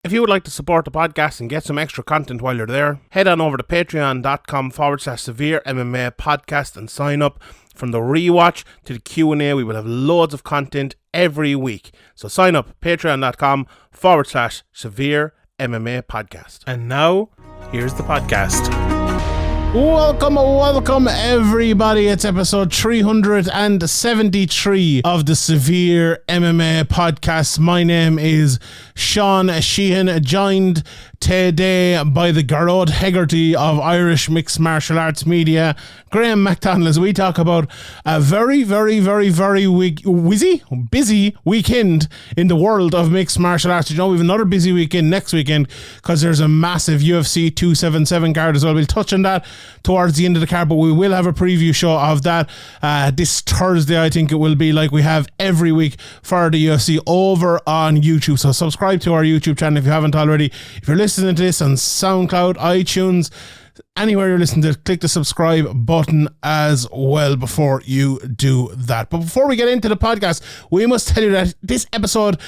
If you would like to support the podcast and get some extra content while you're there, head on over to patreon.com/SevereMMA podcast and sign up. From the rewatch to the Q&A, we will have loads of content every week. So sign up, patreon.com/SevereMMA podcast. And now, here's the podcast. Welcome everybody. It's episode 373 of the Severe MMA podcast. My name is Sean Sheehan, joined today by the Garrod Hegarty of Irish Mixed Martial Arts Media, Graeme McCann, as we talk about a very busy weekend in the world of mixed martial arts. You know, we have another busy weekend next weekend because there's a massive UFC 277 card as well. We'll touch on that towards the end of the card, but we will have a preview show of that this Thursday. I think it will be, like we have every week for the UFC, over on YouTube. So subscribe to our YouTube channel if you haven't already. If you're listening to this on SoundCloud, iTunes, anywhere you're listening to, click the subscribe button as well before you do that. But before we get into the podcast, we must tell you that this episode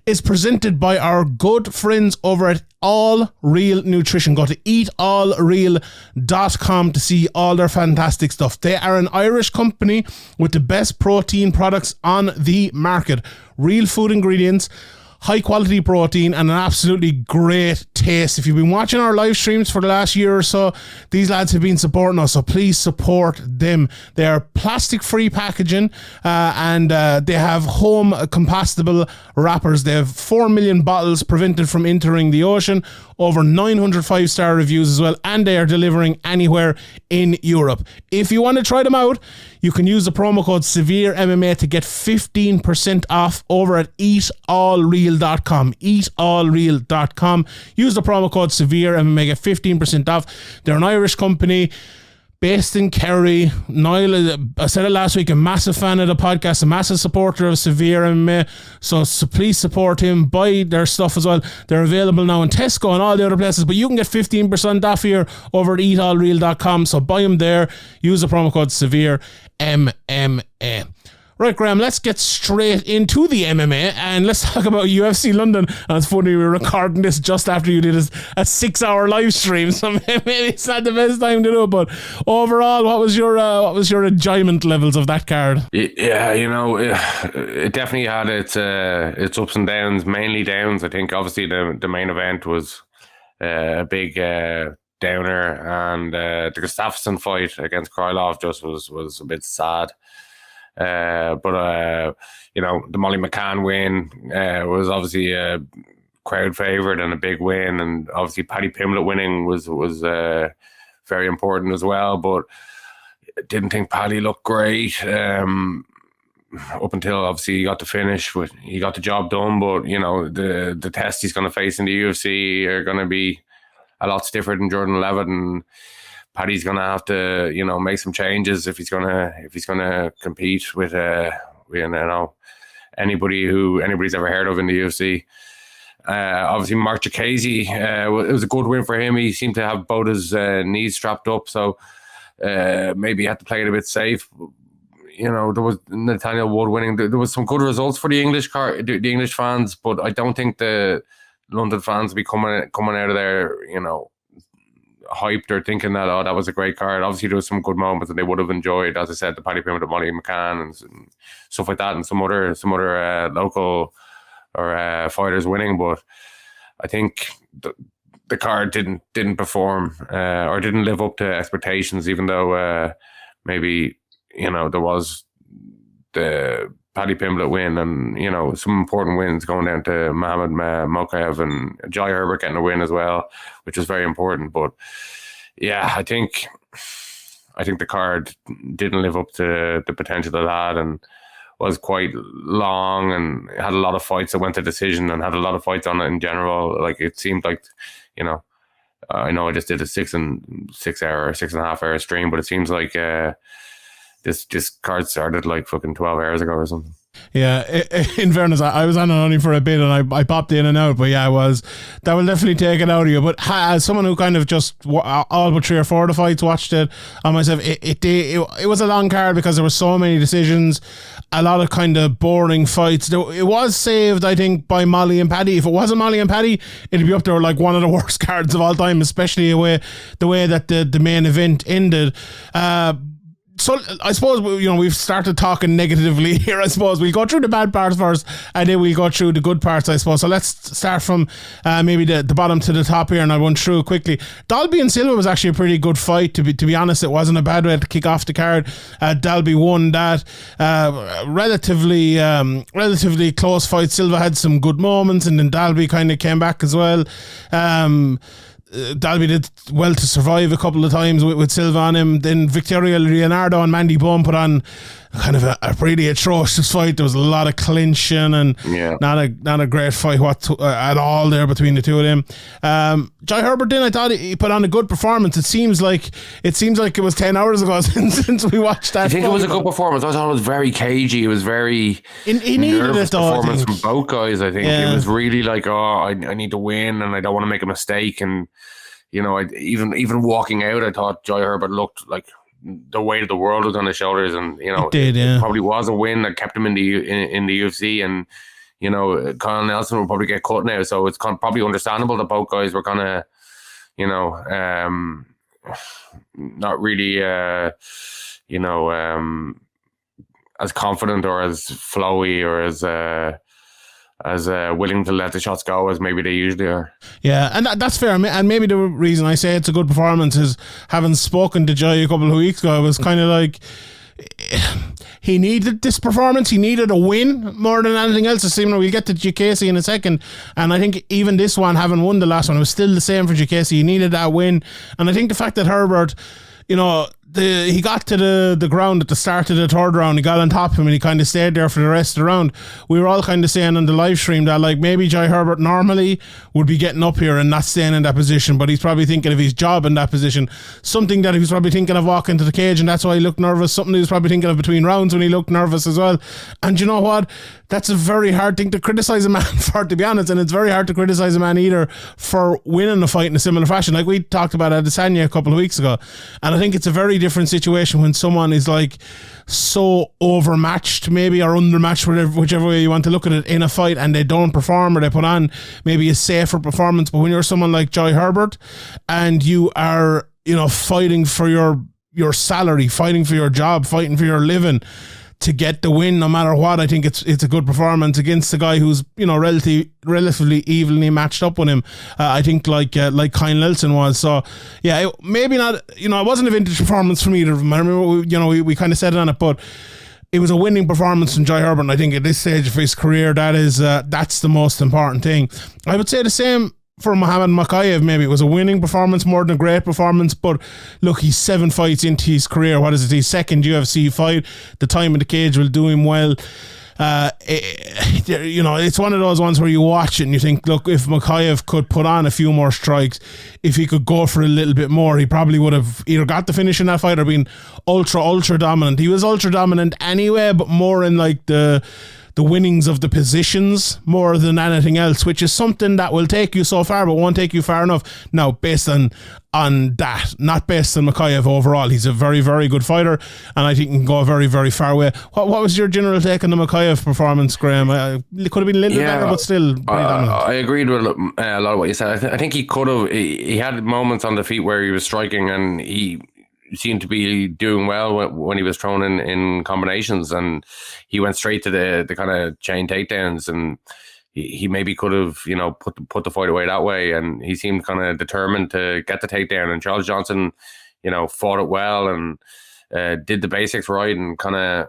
is presented by our good friends over at All Real Nutrition. Go to eatallreal.com to see all their fantastic stuff. They are an Irish company with the best protein products on the market. Real food ingredients, high quality protein, and an absolutely great taste. If you've been watching our live streams for the last year or so, these lads have been supporting us, so please support them. They are plastic free packaging, and they have home compostable wrappers. They have 4 million bottles prevented from entering the ocean, over 900 5-star reviews as well, and they are delivering anywhere in Europe. If you want to try them out, you can use the promo code SevereMMA to get 15% off over at eatallreal.com. Eatallreal.com. Use the promo code SevereMMA, get 15% off. They're an Irish company based in Kerry. Niall, I said it last week, a massive fan of the podcast, a massive supporter of Severe MMA. So please support him, buy their stuff as well. They're available now in Tesco and all the other places, but you can get 15% off here over at eatallreal.com. So buy them there. Use the promo code SevereMMA. Right, Graeme, let's get straight into the MMA and let's talk about UFC London. And it's funny, we're recording this just after you did a 6-hour live stream, so maybe it's not the best time to do it. But overall, what was your enjoyment levels of that card? Yeah, you know, it definitely had its ups and downs, mainly downs. I think obviously the main event was a big downer, and the Gustafsson fight against Krylov just was a bit sad. But you know, the Molly McCann win was obviously a crowd favorite and a big win, and obviously Paddy Pimblett winning was very important as well. But I didn't think Paddy looked great up until obviously he got the finish. He got the job done, but you know, the test he's going to face in the UFC are going to be a lot stiffer than Jordan Levitt, and Paddy's gonna have to, you know, make some changes if he's gonna compete with you know, anybody's ever heard of in the UFC. Obviously, Mark Chikadze, it was a good win for him. He seemed to have both his knees strapped up, so maybe he had to play it a bit safe. You know, there was Nathaniel Wood winning. There was some good results for the English fans, but I don't think the London fans will be coming out of there, you know, hyped or thinking that, oh, that was a great card. Obviously there was some good moments that they would have enjoyed, as I said, the Paddy Pimblett, the Molly McCann and stuff like that, and some other local or fighters winning. But I think the card didn't perform or didn't live up to expectations, even though maybe, you know, there was the Paddy Pimblett win and, you know, some important wins going down to Mohamed Mokaev and Jai Herbert getting a win as well, which was very important. But yeah, I think the card didn't live up to the potential it had, and was quite long and had a lot of fights that went to decision and had a lot of fights on it in general. Like, it seemed like, you know, I know I just did a 6.5 hour stream, but it seems like this card started like fucking 12 hours ago or something. Yeah, in fairness, I was on it only for a bit and I popped in and out, but yeah, that will definitely take it out of you. But as someone who kind of just all but 3 or 4 of the fights watched it on myself, it was a long card because there were so many decisions, a lot of kind of boring fights. It was saved, I think, by Molly and Paddy. If it wasn't Molly and Paddy, it'd be up there like one of the worst cards of all time, especially the way that the main event ended. So I suppose, we've started talking negatively here. I suppose we'll go through the bad parts first and then we'll go through the good parts, I suppose. So let's start from maybe the bottom to the top here, and I'll run through quickly. Dalby and Silver was actually a pretty good fight, to be honest. It wasn't a bad way to kick off the card. Dalby won that. Relatively close fight. Silva had some good moments and then Dalby kind of came back as well. Dalby did well to survive a couple of times with Silva on him. Then Victoria Leonardo and Mandy Bone put on kind of a really atrocious fight. There was a lot of clinching and not a great fight at all there between the two of them. Jai Herbert, then I thought he put on a good performance. It seems like it was 10 hours ago since we watched that. I think it was a good performance. I thought it was very cagey. It was very he needed it though, performance from both guys. I think it was really like, I need to win and I don't want to make a mistake. And even walking out, I thought Jai Herbert looked like the weight of the world was on his shoulders, and it probably was a win that kept him in the UFC. And Kyle Nelson will probably get cut now, so it's probably understandable that both guys were kind of not really as confident or as flowy or as willing to let the shots go as maybe they usually are. Yeah, and that's fair. And maybe the reason I say it's a good performance is, having spoken to Jai a couple of weeks ago, I was kind of like, he needed this performance. He needed a win more than anything else. We'll get to GKC in a second, and I think even this one, having won the last one, it was still the same for GKC. He needed that win, and I think the fact that Herbert, he got to the ground at the start of the third round, he got on top of him and he kind of stayed there for the rest of the round. We were all kind of saying on the live stream that like maybe Jai Herbert normally would be getting up here and not staying in that position, but he's probably thinking of his job in that position, something that he was probably thinking of walking to the cage, and that's why he looked nervous, something he was probably thinking of between rounds when he looked nervous as well. And you know what? That's a very hard thing to criticize a man for, to be honest, and it's very hard to criticize a man either for winning a fight in a similar fashion. Like we talked about Adesanya a couple of weeks ago, and I think it's a very different situation when someone is like so overmatched maybe, or undermatched, whichever way you want to look at it, in a fight, and they don't perform, or they put on maybe a safer performance. But when you're someone like Jai Herbert and you are fighting for your salary, fighting for your job, fighting for your living, to get the win no matter what, I think it's a good performance against a guy who's relatively evenly matched up with him. I think like Kyle Nelson was. So yeah, maybe not. It wasn't a vintage performance from either of them. I remember we kind of said it on it, but it was a winning performance from Jai Herbert. And I think at this stage of his career, that's the most important thing. I would say the same for Muhammad Mokaev. Maybe it was a winning performance more than a great performance, but look, he's 7 fights into his career. What is it? His second UFC fight. The time in the cage will do him well. It's one of those ones where you watch it and you think, look, if Mokaev could put on a few more strikes, if he could go for a little bit more, he probably would have either got the finish in that fight or been ultra dominant. He was ultra dominant anyway, but more in like the winnings of the positions more than anything else, which is something that will take you so far but won't take you far enough. Now, based on that, not based on Mokaev overall. He's a very, very good fighter, and I think he can go a very, very far way. What was your general take on the Mokaev performance, Graeme? It could have been a little better, but still pretty dominant. I agreed with a lot of what you said. I think he could have. He had moments on the feet where he was striking, and he seemed to be doing well when he was thrown in combinations, and he went straight to the kind of chain takedowns, and he maybe could have put the fight away that way, and he seemed kind of determined to get the takedown. And Charles Johnson fought it well and did the basics right, and kind of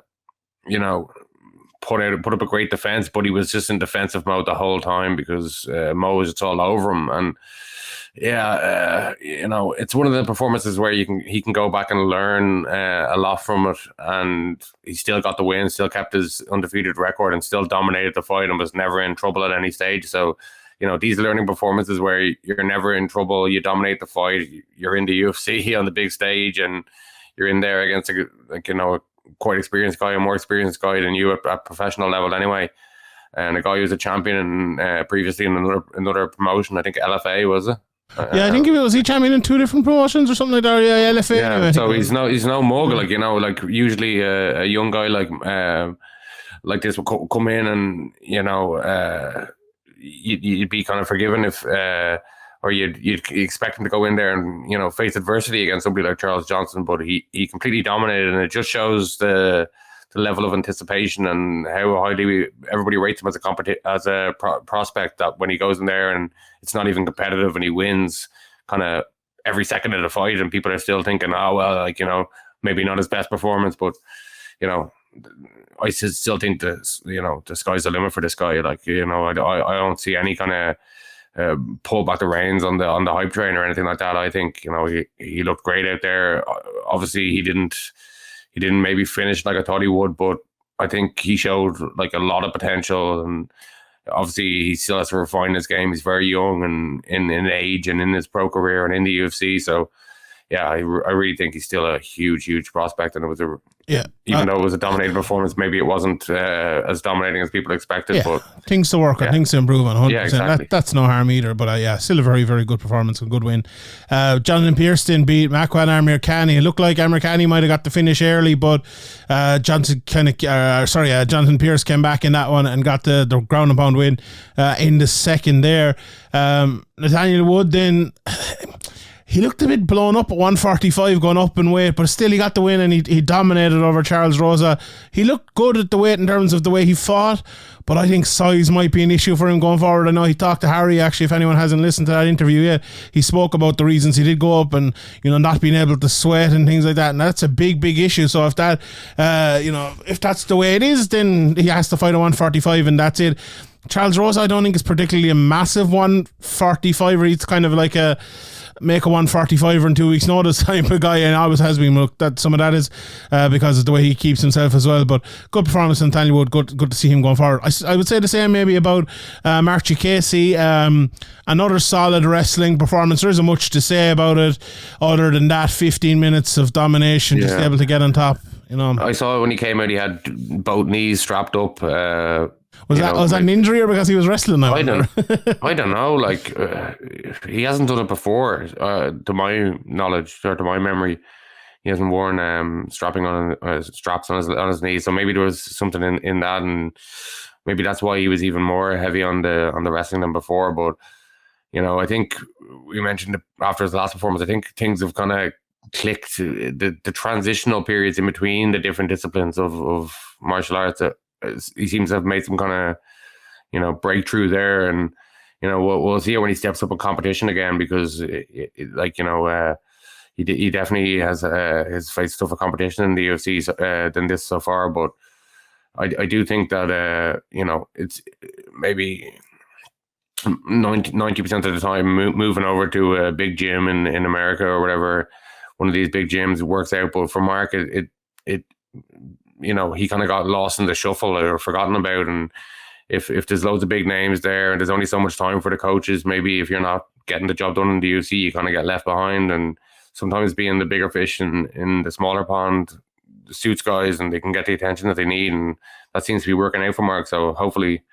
put up a great defense, but he was just in defensive mode the whole time because Mo was just all over him. And it's one of the performances where he can go back and learn a lot from it, and he still got the win, still kept his undefeated record, and still dominated the fight and was never in trouble at any stage. So these learning performances where you're never in trouble, you dominate the fight, you're in the UFC on the big stage, and you're in there against quite experienced guy, a more experienced guy than you at professional level anyway. And a guy who was a champion previously in another promotion, I think LFA, was it? I think he champion in 2 different promotions or something like that. Yeah, LFA. Yeah, anyway. So he's no mug, like, you know, like usually a young guy like this will come in and, you know, you'd be kind of forgiven if, or you'd expect him to go in there and, you know, face adversity against somebody like Charles Johnson, but he completely dominated, and it just shows the level of anticipation and how highly everybody rates him as a prospect, that when he goes in there and it's not even competitive and he wins kind of every second of the fight, and people are still thinking, oh, well, like, you know, maybe not his best performance, but, you know, I still think that, you know, the sky's the limit for this guy. Like, you know, I don't see any kind of pull back the reins on the hype train or anything like that. I think, you know, he looked great out there. Obviously, he didn't maybe finish like I thought he would, but I think he showed like a lot of potential, and obviously he still has to refine his game. He's very young and in age and in his pro career and in the UFC. So yeah, I really think he's still a huge prospect, and it was even though it was a dominating performance, maybe it wasn't as dominating as people expected. But things to work on, things to improve on. 100%. Yeah, exactly. That's no harm either. But still a very good performance and good win. Jonathan Pearson beat McCann Amir Khani. It looked like Amir Khani might have got the finish early, but Jonathan Pearce came back in that one and got the ground and pound win in the second there. Nathaniel Wood then. He looked a bit blown up at 145 going up in weight, but still he got the win, and he dominated over Charles Rosa. He looked good at the weight in terms of the way he fought, but I think size might be an issue for him going forward. I know he talked to Harry, actually, if anyone hasn't listened to that interview yet. He spoke about the reasons he did go up and, you know, not being able to sweat and things like that, and that's a big issue. So if that, if that's the way it is, then he has to fight a 145 and that's it. Charles Rosa, I don't think is particularly a massive 145er. He's kind of like a make a 145er in 2 weeks notice type of guy, and always has been. Look, that some of that is because of the way he keeps himself as well. But good performance in Nathaniel Wood. Good to see him going forward. I would say the same maybe about Mark Casey. Another solid wrestling performance. There isn't much to say about it other than that 15 minutes of domination, just able to get on top. You know, I saw when he came out, he had both knees strapped up. Was that an injury or because he was wrestling now? I don't know. Like he hasn't done it before, to my knowledge or to my memory. He hasn't worn straps on his knees. So maybe there was something in that, and maybe that's why he was even more heavy on the wrestling than before. But you know, I think we mentioned after his last performance, I think things have kind of clicked. The transitional periods in between the different disciplines of martial arts. He seems to have made some kind of, you know, breakthrough there, and you know we'll see it when he steps up in competition again, because he definitely has faced tougher competition in the UFC than this so far. But I do think that you know, it's maybe 90% of the time moving over to a big gym in America or whatever, one of these big gyms, works out. But for Mark, it you know, he kind of got lost in the shuffle or forgotten about. And if there's loads of big names there and there's only so much time for the coaches, maybe if you're not getting the job done in the UFC, you kind of get left behind. And sometimes being the bigger fish in the smaller pond suits guys, and they can get the attention that they need. And that seems to be working out for Mark. So hopefully,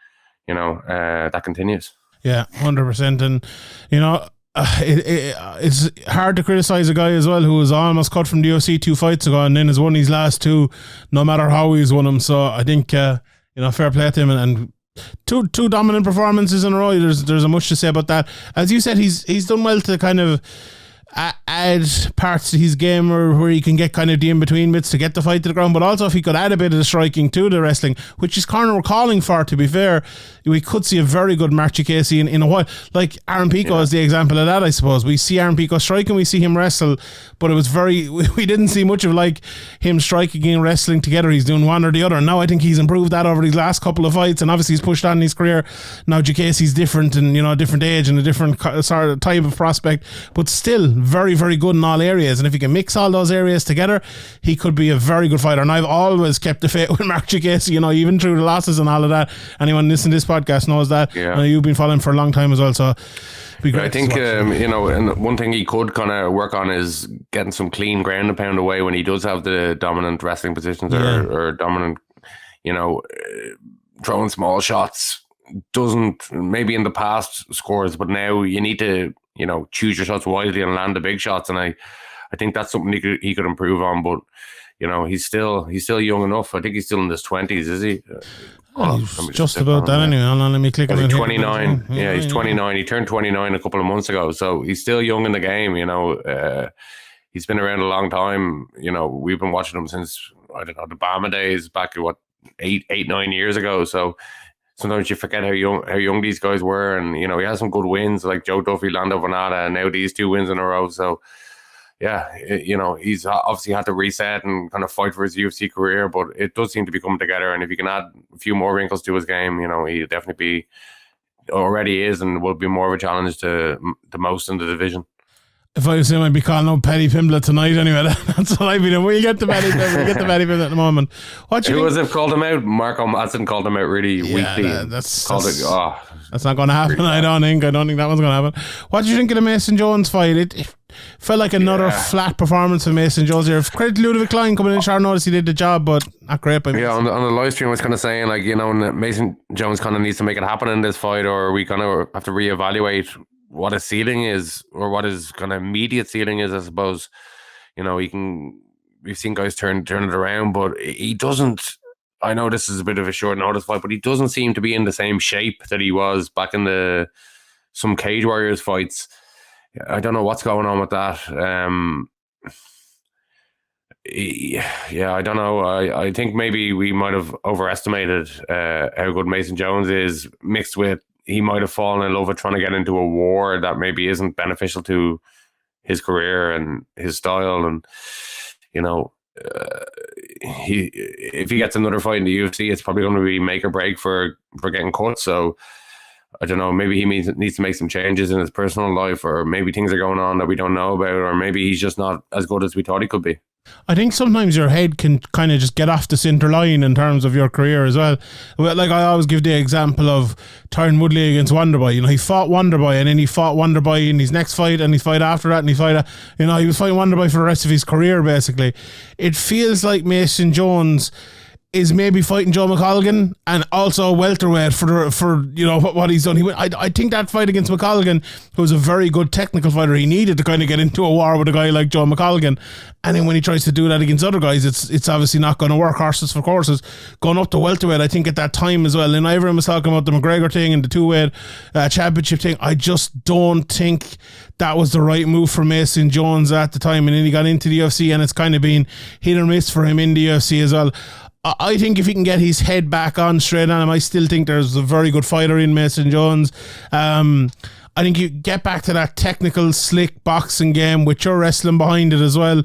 you know, that continues. Yeah, 100%. And, you know, it's hard to criticize a guy as well who was almost cut from the UFC 2 fights ago and then has won these last 2, no matter how he's won them. So I think you know, fair play to him, and two dominant performances in a row. There's much to say about that. As you said, he's done well to kind of add parts to his game where he can get kind of the in-between bits to get the fight to the ground, but also if he could add a bit of the striking to the wrestling, which his corner were calling for, to be fair, we could see a very good Mark Casey in a while. Like Aaron Pico is the example of that, I suppose. We see Aaron Pico striking, we see him wrestle, but it was we didn't see much of like him striking and wrestling together. He's doing one or the other. Now I think he's improved that over these last couple of fights, and obviously he's pushed on in his career. Now Casey's different, and you know, a different age and a different sort of type of prospect, but still very, very good in all areas. And if he can mix all those areas together, he could be a very good fighter. And I've always kept the faith with Mark Casey, you know, even through the losses and all of that. Anyone listening to this podcast knows that. Yeah. You've been following for a long time as well. So Be great I think to watch. and one thing he could kind of work on is getting some clean ground and pound away when he does have the dominant wrestling positions or dominant, throwing small shots. Doesn't maybe in the past scores, but now you need to choose your shots wisely and land the big shots. And I think that's something he could improve on. But he's still young enough. I think he's still in his 20s, is he? He's just about that anyway. Hold on, let me click on it. He's 29. Yeah, he's 29. He turned 29 a couple of months ago, so he's still young in the game. He's been around a long time. We've been watching him since the Bama days back at 8-9 years ago. So sometimes you forget how young these guys were, and he has some good wins like Joe Duffy, Lando Venata, and now these 2 wins in a row. So yeah, he's obviously had to reset and kind of fight for his UFC career, but it does seem to be coming together. And if he can add a few more wrinkles to his game, he'll definitely already is and will be more of a challenge to the most in the division. If I was him, I'd be calling out Paddy Pimblett tonight anyway. That's what I'd be doing. We'll get to Paddy Pimblett in a moment. Who was it called him out? Marco Madsen called him out really weakly. That's not going to happen, I don't think that one's going to happen. What do you think of the Mason Jones fight? It felt like another flat performance of Mason Jones here. Credit to Ludovic Klein coming in short notice. He did the job, but not great. On the live stream I was kind of saying Mason Jones kind of needs to make it happen in this fight, or we kind of have to reevaluate what his ceiling is, or what his kind of immediate ceiling is, I suppose. We've seen guys turn it around, but he doesn't. I know this is a bit of a short notice fight, but he doesn't seem to be in the same shape that he was back in some Cage Warriors fights. I don't know what's going on with that. I don't know. I think maybe we might have overestimated how good Mason Jones is, mixed with he might have fallen in love with trying to get into a war that maybe isn't beneficial to his career and his style. And, if he gets another fight in the UFC, it's probably going to be make or break for getting cut. So I don't know, maybe he needs to make some changes in his personal life, or maybe things are going on that we don't know about, or maybe he's just not as good as we thought he could be. I think sometimes your head can kind of just get off the center line in terms of your career as well. Like I always give the example of Tyron Woodley against Wonderboy. He fought Wonderboy, and then he fought Wonderboy in his next fight, and he fight after that, and he fight. He was fighting Wonderboy for the rest of his career. Basically, it feels like Mason Jones is maybe fighting Joe McColgan and also welterweight for what he's done. I think that fight against McColgan, who was a very good technical fighter, he needed to kind of get into a war with a guy like Joe McColgan. And then when he tries to do that against other guys, it's obviously not going to work. Horses for courses. Going up to welterweight, I think at that time as well. And everyone was talking about the McGregor thing and the two-weight championship thing. I just don't think that was the right move for Mason Jones at the time. And then he got into the UFC, and it's kind of been hit or miss for him in the UFC as well. I think if he can get his head back on straight on him, I still think there's a very good fighter in Mason Jones. I think you get back to that technical, slick boxing game with your wrestling behind it as well,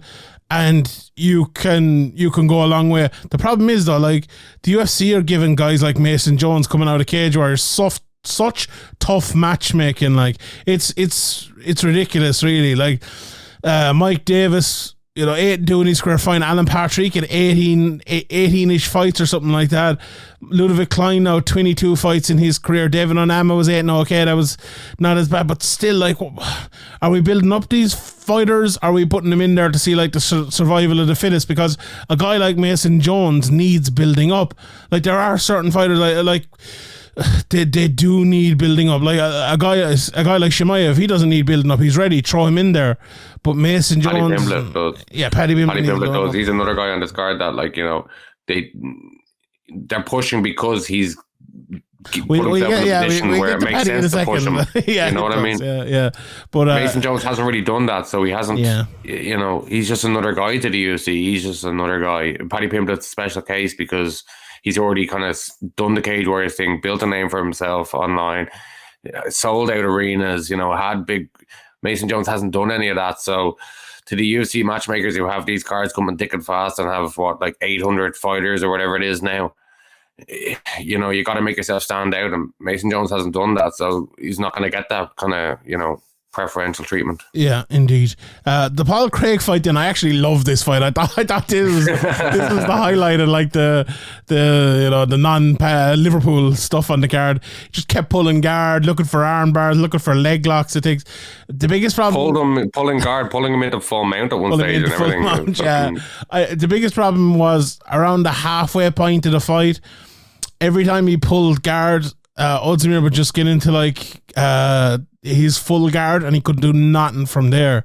and you can go a long way. The problem is though, like the UFC are giving guys like Mason Jones coming out of Cage Warriors such tough matchmaking. Like it's ridiculous, really. Like Mike Davis, doing his career fine. Alan Patrick at 18-ish fights or something like that. Ludovic Klein now 22 fights in his career. David Onama was 8. Okay, that was not as bad, but still, like, are we building up these fighters? Are we putting them in there to see like the survival of the fittest? Because a guy like Mason Jones needs building up. Like there are certain fighters like they do need building up. Like a guy like Chimaev, he doesn't need building up. He's ready. Throw him in there. But Mason Jones, Paddy Pimblett does. Yeah, Paddy Pimblett does. He's another guy on this card that, like, they're pushing because he's put himself in a position where it makes sense to push him. You know what I mean? Yeah. But Mason Jones hasn't really done that, so he hasn't. Yeah. He's just another guy to the UFC. He's just another guy. Paddy Pimblett's a special case because he's already kind of done the Cage Warriors thing, built a name for himself online, sold out arenas, had big. Mason Jones hasn't done any of that. So to the UFC matchmakers who have these cards coming thick and fast and have 800 fighters or whatever it is now, you got to make yourself stand out. And Mason Jones hasn't done that. So he's not going to get that kind of, preferential treatment. Yeah, indeed. The Paul Craig fight, then I actually love this fight. I thought this was the highlight of like the non Liverpool stuff on the card. Just kept pulling guard, looking for arm bars, looking for leg locks. It takes the biggest problem. Pulling him into full mount at one stage and everything. The biggest problem was around the halfway point of the fight. Every time he pulled guard, Ozdemir would just get into like his full guard and he couldn't do nothing from there.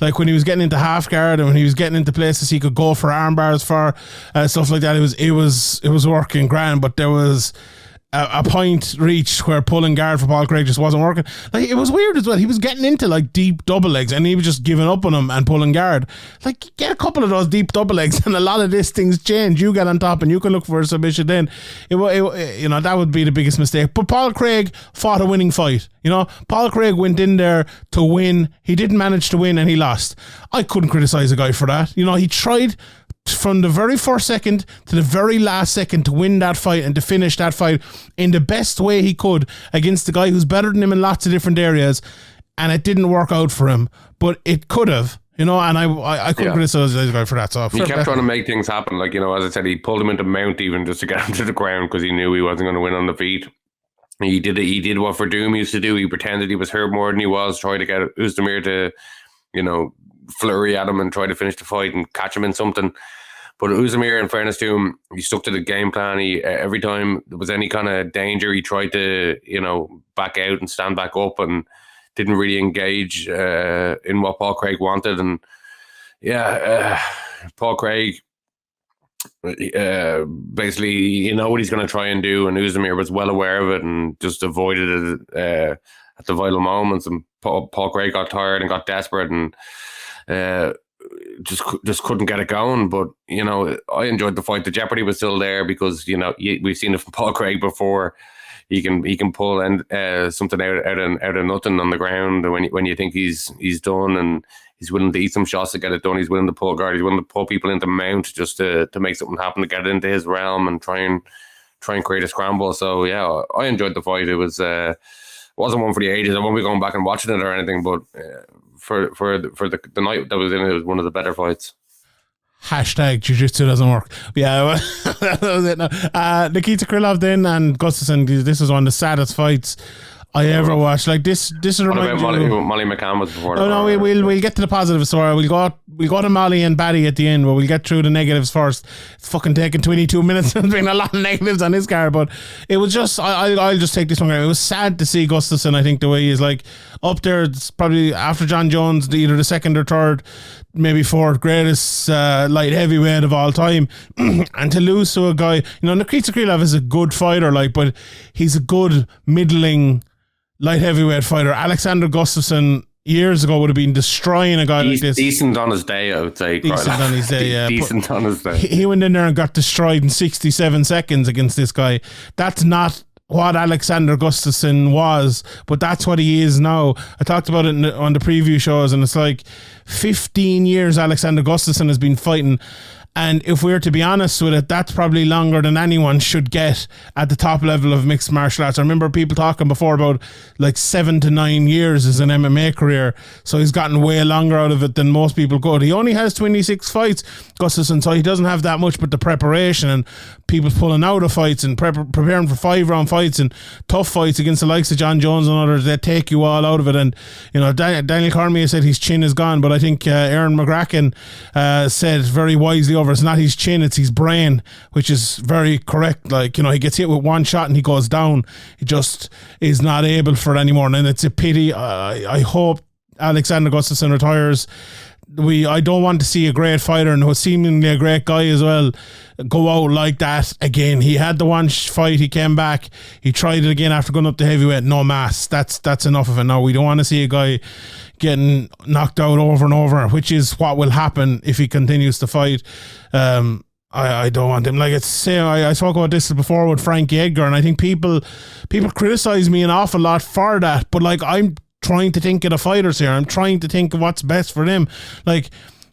Like when he was getting into half guard and when he was getting into places he could go for arm bars for stuff like that, it was working grand, but there was a point reached where pulling guard for Paul Craig just wasn't working. Like it was weird as well. He was getting into like deep double legs and he was just giving up on them and pulling guard. Like get a couple of those deep double legs and a lot of these things change. You get on top and you can look for a submission then. That would be the biggest mistake. But Paul Craig fought a winning fight. Paul Craig went in there to win. He didn't manage to win and he lost. I couldn't criticize a guy for that. He tried from the very first second to the very last second to win that fight and to finish that fight in the best way he could against the guy who's better than him in lots of different areas, and it didn't work out for him, but it could have, and I couldn't criticize the guy for that. So he kept trying to make things happen, like as I said, he pulled him into mount even just to get him to the ground because he knew he wasn't going to win on the feet. He did what Verdum used to do. He pretended he was hurt more than he was, trying to get Ozdemir to flurry at him and try to finish the fight and catch him in something. But Ozdemir, in fairness to him, he stuck to the game plan. He every time there was any kind of danger, he tried to back out and stand back up, and didn't really engage in what Paul Craig wanted. And Paul Craig basically what he's going to try and do, and Ozdemir was well aware of it and just avoided it at the vital moments. And Paul Craig got tired and got desperate and just couldn't get it going. But I enjoyed the fight. The jeopardy was still there because we've seen it from Paul Craig before. He can pull something out of nothing on the ground when you think he's done, and he's willing to eat some shots to get it done. He's willing to pull guard. He's willing to pull people into mount just to make something happen, to get it into his realm and try and create a scramble. So yeah, I enjoyed the fight. It was wasn't one for the ages. I won't be going back and watching it or anything, but for the night that was in it, was one of the better fights. Hashtag jiu-jitsu doesn't work. But yeah, that was it. Nikita Krylov then and Gustafsson. This was one of the saddest fights I ever watched. Like this is reminding you. Molly McCann was before. No, we'll get to the positives. So we'll go to Molly and Batty at the end, but we'll get through the negatives first. It's fucking taking 22 minutes. There's been a lot of negatives on this card, but it was just I'll just take this one. It was sad to see Gustafsson. I think the way he's like up there, it's probably after John Jones, either the second or third, maybe fourth greatest light heavyweight of all time, and to lose to a guy, Nikita Krylov is a good fighter, but he's a good middling light heavyweight fighter. Alexander Gustafsson years ago would have been destroying a guy like this. Decent on his day, I would say. Decent on his day, yeah. Decent on his day. He went in there and got destroyed in 67 seconds against this guy. That's not what Alexander Gustafsson was, but that's what he is now. I talked about it on the preview shows, and it's like 15 years Alexander Gustafsson has been fighting. And if we're to be honest with it, that's probably longer than anyone should get at the top level of mixed martial arts. I remember people talking before about like 7 to 9 years as an MMA career. So he's gotten way longer out of it than most people could. He only has 26 fights, Gustafsson, so he doesn't have that much, but the preparation and people pulling out of fights and preparing for 5-round fights and tough fights against the likes of John Jones and others, they take you all out of it. And, Daniel Cormier said his chin is gone, but I think Aaron McGracken said very wisely over, it's not his chin, it's his brain, which is very correct. He gets hit with one shot and he goes down. He just is not able for it anymore. And it's a pity. I hope Alexander Gustafsson retires. I don't want to see a great fighter and who's seemingly a great guy as well go out like that again. He had the one fight, he came back, he tried it again after going up to heavyweight. No mass. That's enough of it now. We don't want to see a guy getting knocked out over and over, which is what will happen if he continues to fight. I don't want him. I spoke about this before with Frankie Edgar, and I think people criticize me an awful lot for that, but I'm trying to think of the fighters here. I'm trying to think of what's best for them.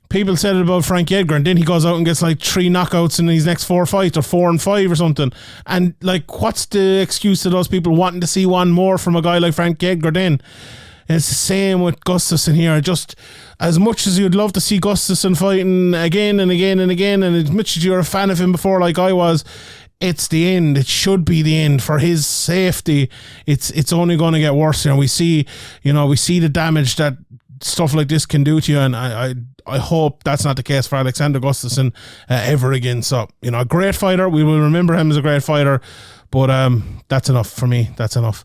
People said it about Frankie Edgar, and then he goes out and gets 3 knockouts in his next 4 fights, or 4 and 5 or something. And what's the excuse to those people wanting to see one more from a guy like Frankie Edgar then? It's the same with Gustafsson here. Just as much as you'd love to see Gustafsson fighting again and again and again, and as much as you're a fan of him before, like I was, it's the end. It should be the end for his safety. It's only going to get worse. We see the damage that stuff like this can do to you, and I hope that's not the case for Alexander Gustafsson ever again. So, a great fighter. We will remember him as a great fighter, but that's enough for me. That's enough.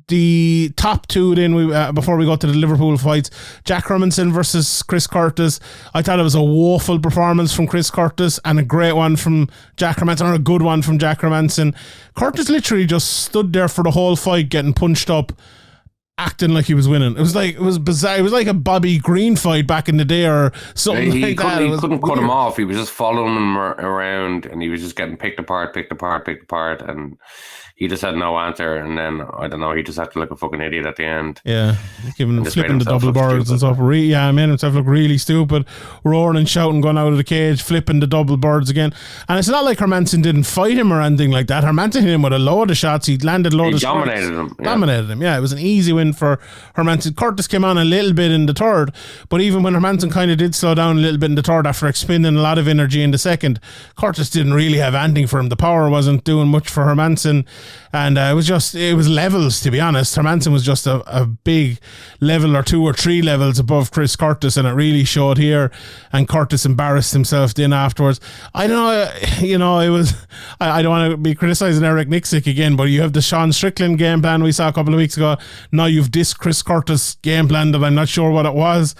The top two then, before we go to the Liverpool fights, Jack Hermanson versus Chris Curtis. I thought it was a woeful performance from Chris Curtis and a great one from Jack Hermanson, or a good one from Jack Hermanson. Curtis literally just stood there for the whole fight getting punched up, acting like he was winning. It was bizarre. It was like a Bobby Green fight back in the day or something like that. He couldn't cut him off. He was just following him around, and he was just getting picked apart, and he just had no answer. And then, I don't know, he just acted like a fucking idiot at the end. Yeah, flipping the double birds and stuff. Made himself look really stupid, roaring and shouting, going out of the cage, flipping the double birds again. And it's not like Hermanson didn't fight him or anything like that. Hermanson hit him with a load of shots. He landed a load of shots. Dominated him. Yeah, it was an easy win for Hermanson. Curtis came on a little bit in the third, but even when Hermanson kind of did slow down a little bit in the third after expending a lot of energy in the second, Curtis didn't really have anything for him. The power wasn't doing much for Hermanson. And it was levels, to be honest. Hermanson was just a big level or 2 or 3 levels above Chris Curtis, and it really showed here. And Curtis embarrassed himself then afterwards. I don't know, it was, I don't want to be criticising Eric Nixick again, but you have the Sean Strickland game plan we saw a couple of weeks ago. Now you've dissed Chris Curtis game plan that I'm not sure what it was.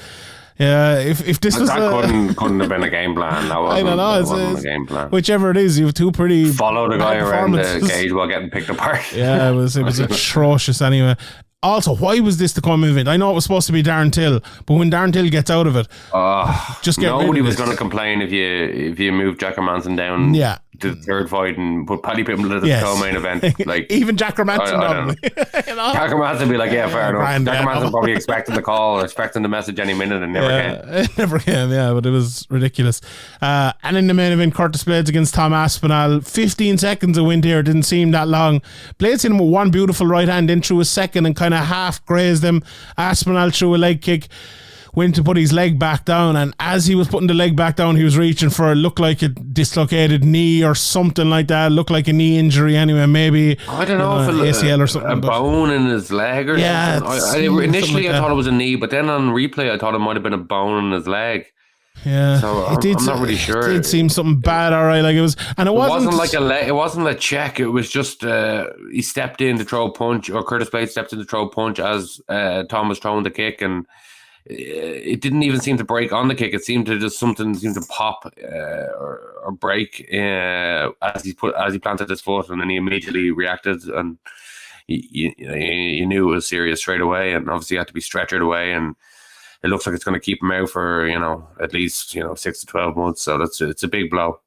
Yeah, if this was couldn't have been a game plan. I don't know. It's a game plan. Whichever it is, you have two pretty follow the guy around the cage while getting picked apart. Yeah, it was atrocious anyway. Also, why was this the common event? I know it was supposed to be Darren Till, but when Darren Till gets out of it, just get nobody was going to complain if you moved Jack Hermanson down to the third fight and put Paddy Pimblett at the co-main event. Like even Jack Hermanson, Jack Hermanson would be like, yeah, fair enough. Jack Hermanson probably expecting the call or expecting the message any minute and never came. It never came, but it was ridiculous. And in the main event, Curtis Blades against Tom Aspinall. 15 seconds of wind here, didn't seem that long. Blades hit him with one beautiful right hand, then threw a second and kind of half grazed him. Aspinall threw a leg kick, went to put his leg back down, and as he was putting the leg back down, he was reaching for it. Looked like a dislocated knee or something like that. Looked like a knee injury anyway, maybe. I don't know if ACL or something. A bone in his leg or something. Initially, I thought it was a knee, but then on replay, I thought it might have been a bone in his leg. Yeah, so I'm not really sure. It did seem something bad, all right. Like it was, and it wasn't like it wasn't a check. It was just he stepped in to throw a punch, or Curtis Blades stepped in to throw a punch as Tom was throwing the kick, and it didn't even seem to break on the kick. It seemed to just something seemed to pop or break as he planted his foot, and then he immediately reacted, and you knew it was serious straight away, and obviously he had to be stretchered away, and it looks like it's going to keep him out for at least 6 to 12 months. So it's a big blow.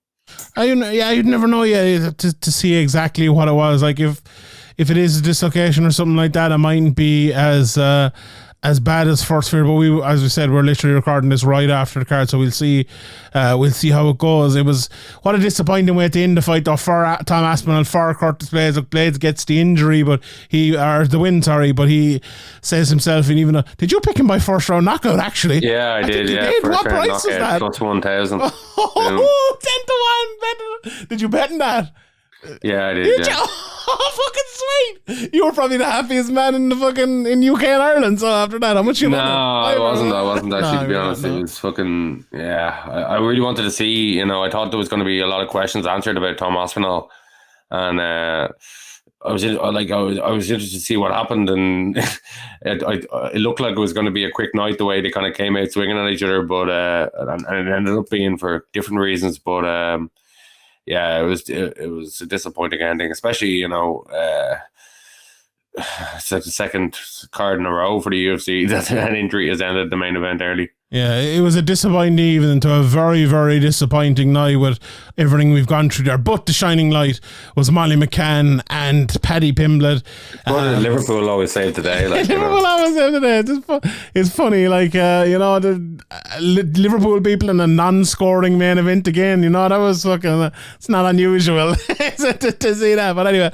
You'd never know to see exactly what it was. Like if it is a dislocation or something like that, it mightn't be as bad as first fear, but as we said, we're literally recording this right after the card, so we'll see how it goes. It was what a disappointing way to end the fight though for Tom Aspinall, for Curtis Blades. Look, Blades gets the injury, but the win, but he says himself, and even did you pick him by first round knockout? Actually, yeah, I did. Yeah, what price was that? Plus 1,000. 10 to 1. Did you bet in that? Yeah, I did. Yeah. Oh, fucking sweet! You were probably the happiest man in UK and Ireland. So after that, how much you won? No, I wasn't actually. To be honest, it was fucking. Yeah, I really wanted to see. I thought there was going to be a lot of questions answered about Tom Aspinall, and I was interested to see what happened, and it looked like it was going to be a quick night the way they kind of came out swinging at each other, but and it ended up being for different reasons, but. Yeah, it was a disappointing ending, especially it's like the second card in a row for the UFC that an injury has ended the main event early. Yeah, it was a disappointing evening to a very, very disappointing night with everything we've gone through there. But the shining light was Molly McCann and Paddy Pimblett. Liverpool always save the day. Like, Liverpool always save the day. It's funny, like, the Liverpool people in a non-scoring main event again. You know, that was fucking, it's not unusual to see that. But anyway,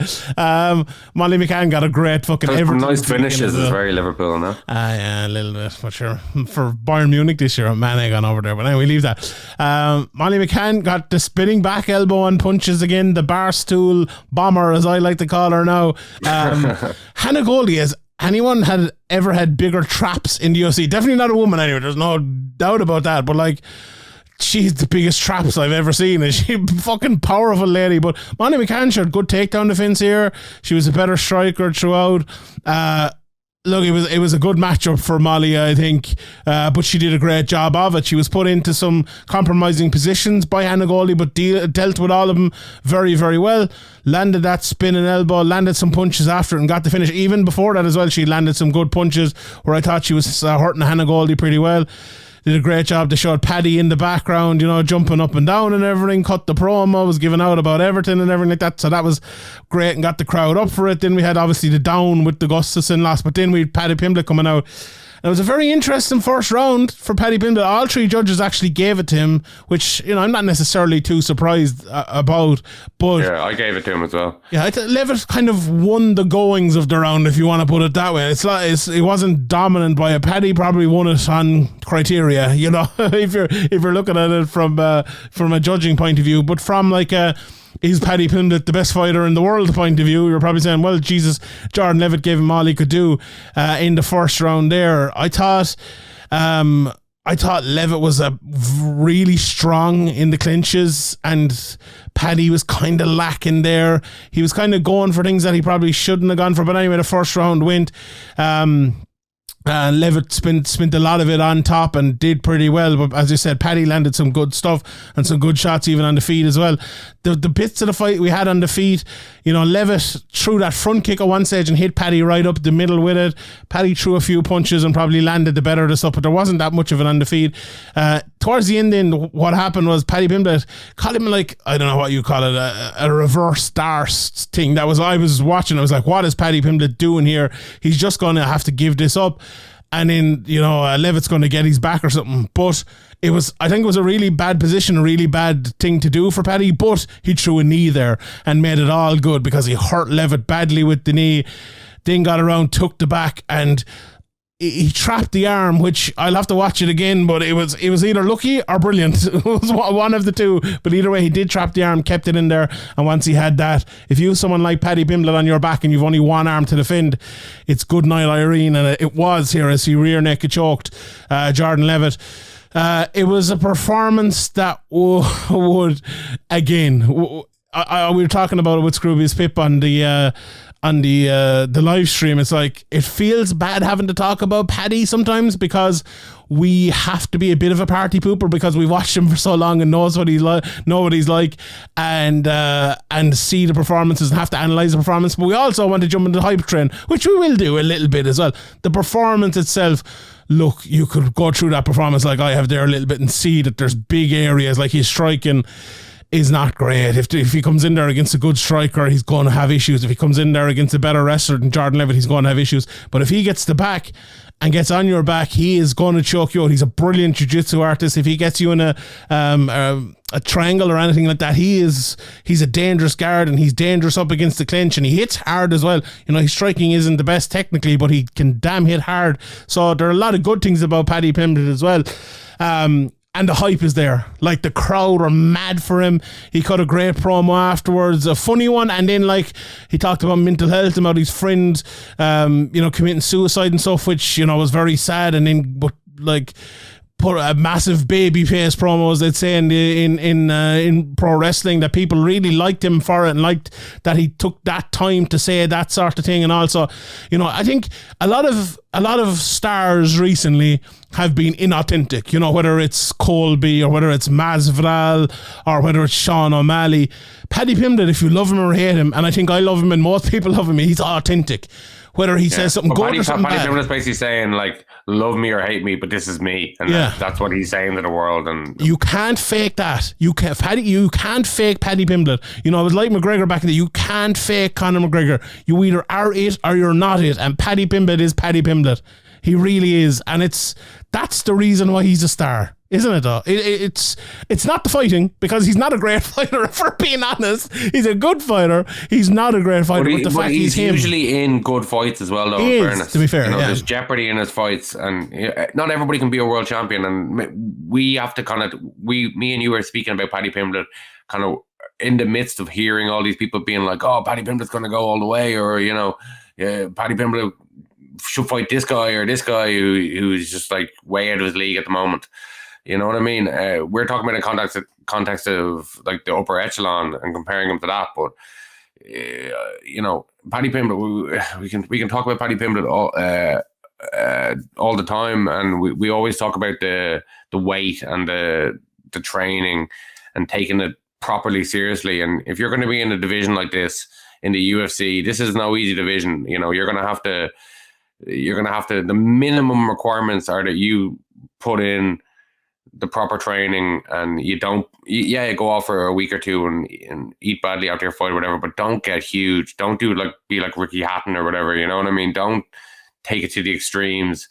Molly McCann got a great fucking Everton. Nice finishes is very Liverpool, no? Yeah, a little bit, but sure. For Bayern Munich this year, Mane gone over there, but anyway, we leave that. Molly McCann got the spinning back elbow and punches again, the barstool bomber, as I like to call her now. Hannah Goldie, has anyone ever had bigger traps in the UFC? Definitely not a woman anyway, there's no doubt about that, but like, she's the biggest traps I've ever seen, and she's a fucking powerful lady. But Molly McCann showed good takedown defense here. She was a better striker throughout. Look, it was a good matchup for Molly, I think, but she did a great job of it. She was put into some compromising positions by Hannah Goldie, but dealt with all of them very, very well. Landed that spinning elbow, landed some punches after it, and got the finish. Even before that as well, she landed some good punches where I thought she was hurting Hannah Goldie pretty well. Did a great job. They showed Paddy in the background, you know, jumping up and down and everything, cut the promo, was giving out about Everton and everything like that. So that was great and got the crowd up for it. Then we had obviously the down with the Gustafsson loss, but then we had Paddy Pimblett coming out. And it was a very interesting first round for Paddy Pimblett. All three judges actually gave it to him, which, you know, I'm not necessarily too surprised about. But yeah, I gave it to him as well. Yeah, Levitt kind of won the goings of the round, if you want to put it that way. It wasn't dominant by a Paddy. Probably won it on criteria, you know, if you're looking at it from a judging point of view. But from like is Paddy Pimblett the best fighter in the world point of view, you're probably saying, well, Jesus, Jordan Levitt gave him all he could do in the first round there. I thought Levitt was really strong in the clinches, and Paddy was kind of lacking there. He was kind of going for things that he probably shouldn't have gone for. But anyway, the first round went. Levitt spent a lot of it on top and did pretty well, but as you said, Paddy landed some good stuff and some good shots even on the feet as well. The bits of the fight we had on the feet, you know, Levitt threw that front kick at one stage and hit Paddy right up the middle with it. Paddy threw a few punches and probably landed the better of the stuff, but there wasn't that much of it on the feet. Towards the end then, what happened was Paddy Pimblett called him, like, I don't know what you call it, a reverse darce thing. I was watching, I was like, what is Paddy Pimblett doing here? He's just going to have to give this up. And then, you know, Levitt's going to get his back or something. But I think it was a really bad position, a really bad thing to do for Paddy. But he threw a knee there and made it all good because he hurt Levitt badly with the knee. Then got around, took the back, and he trapped the arm, which I'll have to watch it again, but it was either lucky or brilliant. It was one of the two, but either way, he did trap the arm, kept it in there, and once he had that, if you have someone like Paddy Pimblett on your back and you've only one arm to defend, it's good night, Irene, and it was here as he rear naked choked Jordan Levitt. It was a performance that would again, we were talking about it with Scroobius Pip on the live stream. It's like, it feels bad having to talk about Paddy sometimes because we have to be a bit of a party pooper because we've watched him for so long and know what he's like, and see the performances and have to analyze the performance. But we also want to jump into the hype train, which we will do a little bit as well. The performance itself, look, you could go through that performance like I have there a little bit and see that there's big areas, like his striking is not great. If he comes in there against a good striker, he's going to have issues. If he comes in there against a better wrestler than Jordan Levitt, he's going to have issues. But if he gets the back and gets on your back, he is going to choke you out. He's a brilliant jiu-jitsu artist. If he gets you in a triangle or anything like that, he's a dangerous guard, and he's dangerous up against the clinch, and he hits hard as well. You know, his striking isn't the best technically, but he can damn hit hard. So there are a lot of good things about Paddy Pimblett as well. And the hype is there. Like, the crowd are mad for him. He cut a great promo afterwards, a funny one. And then, like, he talked about mental health, about his friend, committing suicide and stuff, which, you know, was very sad. And then, but like, put a massive baby face promo, as they'd say in pro wrestling, that people really liked him for it and liked that he took that time to say that sort of thing. And also, you know, I think a lot of stars recently have been inauthentic, you know, whether it's Colby or whether it's Masvidal or whether it's Sean O'Malley. Paddy Pimblett, if you love him or hate him, and I think I love him and most people love him, he's authentic. whether he says something good or something Paddy bad. Pimblett's basically saying, like, love me or hate me, but this is me. And that's what he's saying to the world. And you can't fake that. You can't fake Paddy Pimblett. You know, it was like McGregor back in the day. You can't fake Conor McGregor. You either are it or you're not it. And Paddy Pimblett is Paddy Pimblett. He really is. And that's the reason why he's a star. Isn't it though? It's not the fighting, because he's not a great fighter, if we're being honest. He's a good fighter. He's not a great fighter, but the fact he's him. Usually in good fights as well, though, in fairness. To be fair, there's jeopardy in his fights, and not everybody can be a world champion, and we have to me and you were speaking about Paddy Pimblett kind of in the midst of hearing all these people being like, oh, Paddy Pimblett's going to go all the way, or, Paddy Pimblett should fight this guy or this guy who's just like way out of his league at the moment. You know what I mean? We're talking about in context of like the upper echelon and comparing him to that. But Paddy Pimblett, we can talk about Paddy Pimblett all the time, and we always talk about the weight and the training and taking it properly seriously. And if you're going to be in a division like this in the UFC, this is no easy division. You're going to have to. The minimum requirements are that you put in the proper training, and you don't, you go off for a week or two and eat badly after your fight or whatever, but don't get huge. Don't be like Ricky Hatton or whatever, you know what I mean? Don't take it to the extremes.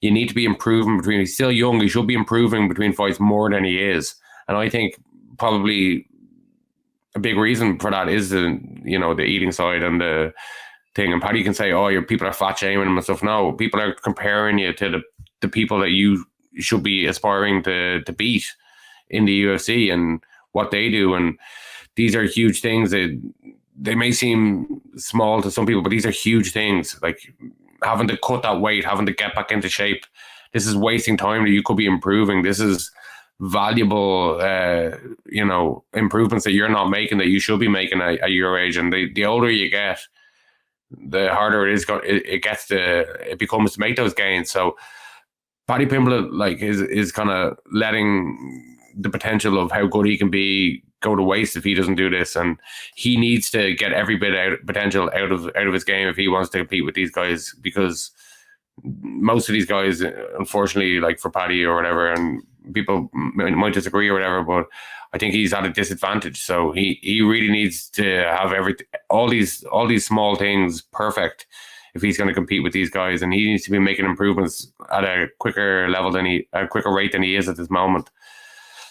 You need to be improving he's still young. He should be improving between fights more than he is. And I think probably a big reason for that is the eating side and the thing. And Paddy can say, oh, your people are fat shaming him and stuff. No, people are comparing you to the people that you should be aspiring to beat in the UFC and what they do. And these are huge things. They may seem small to some people, but these are huge things. Like having to cut that weight, having to get back into shape. This is wasting time that you could be improving. This is valuable, improvements that you're not making, that you should be making at your age. And the older you get, the harder it becomes to make those gains. So Paddy Pimblett is kind of letting the potential of how good he can be go to waste if he doesn't do this, and he needs to get every bit potential out of his game if he wants to compete with these guys, because most of these guys, unfortunately, like for Paddy or whatever, and people might disagree or whatever, but I think he's at a disadvantage. So he really needs to have all these small things perfect if he's going to compete with these guys, and he needs to be making improvements at a quicker rate than he is at this moment.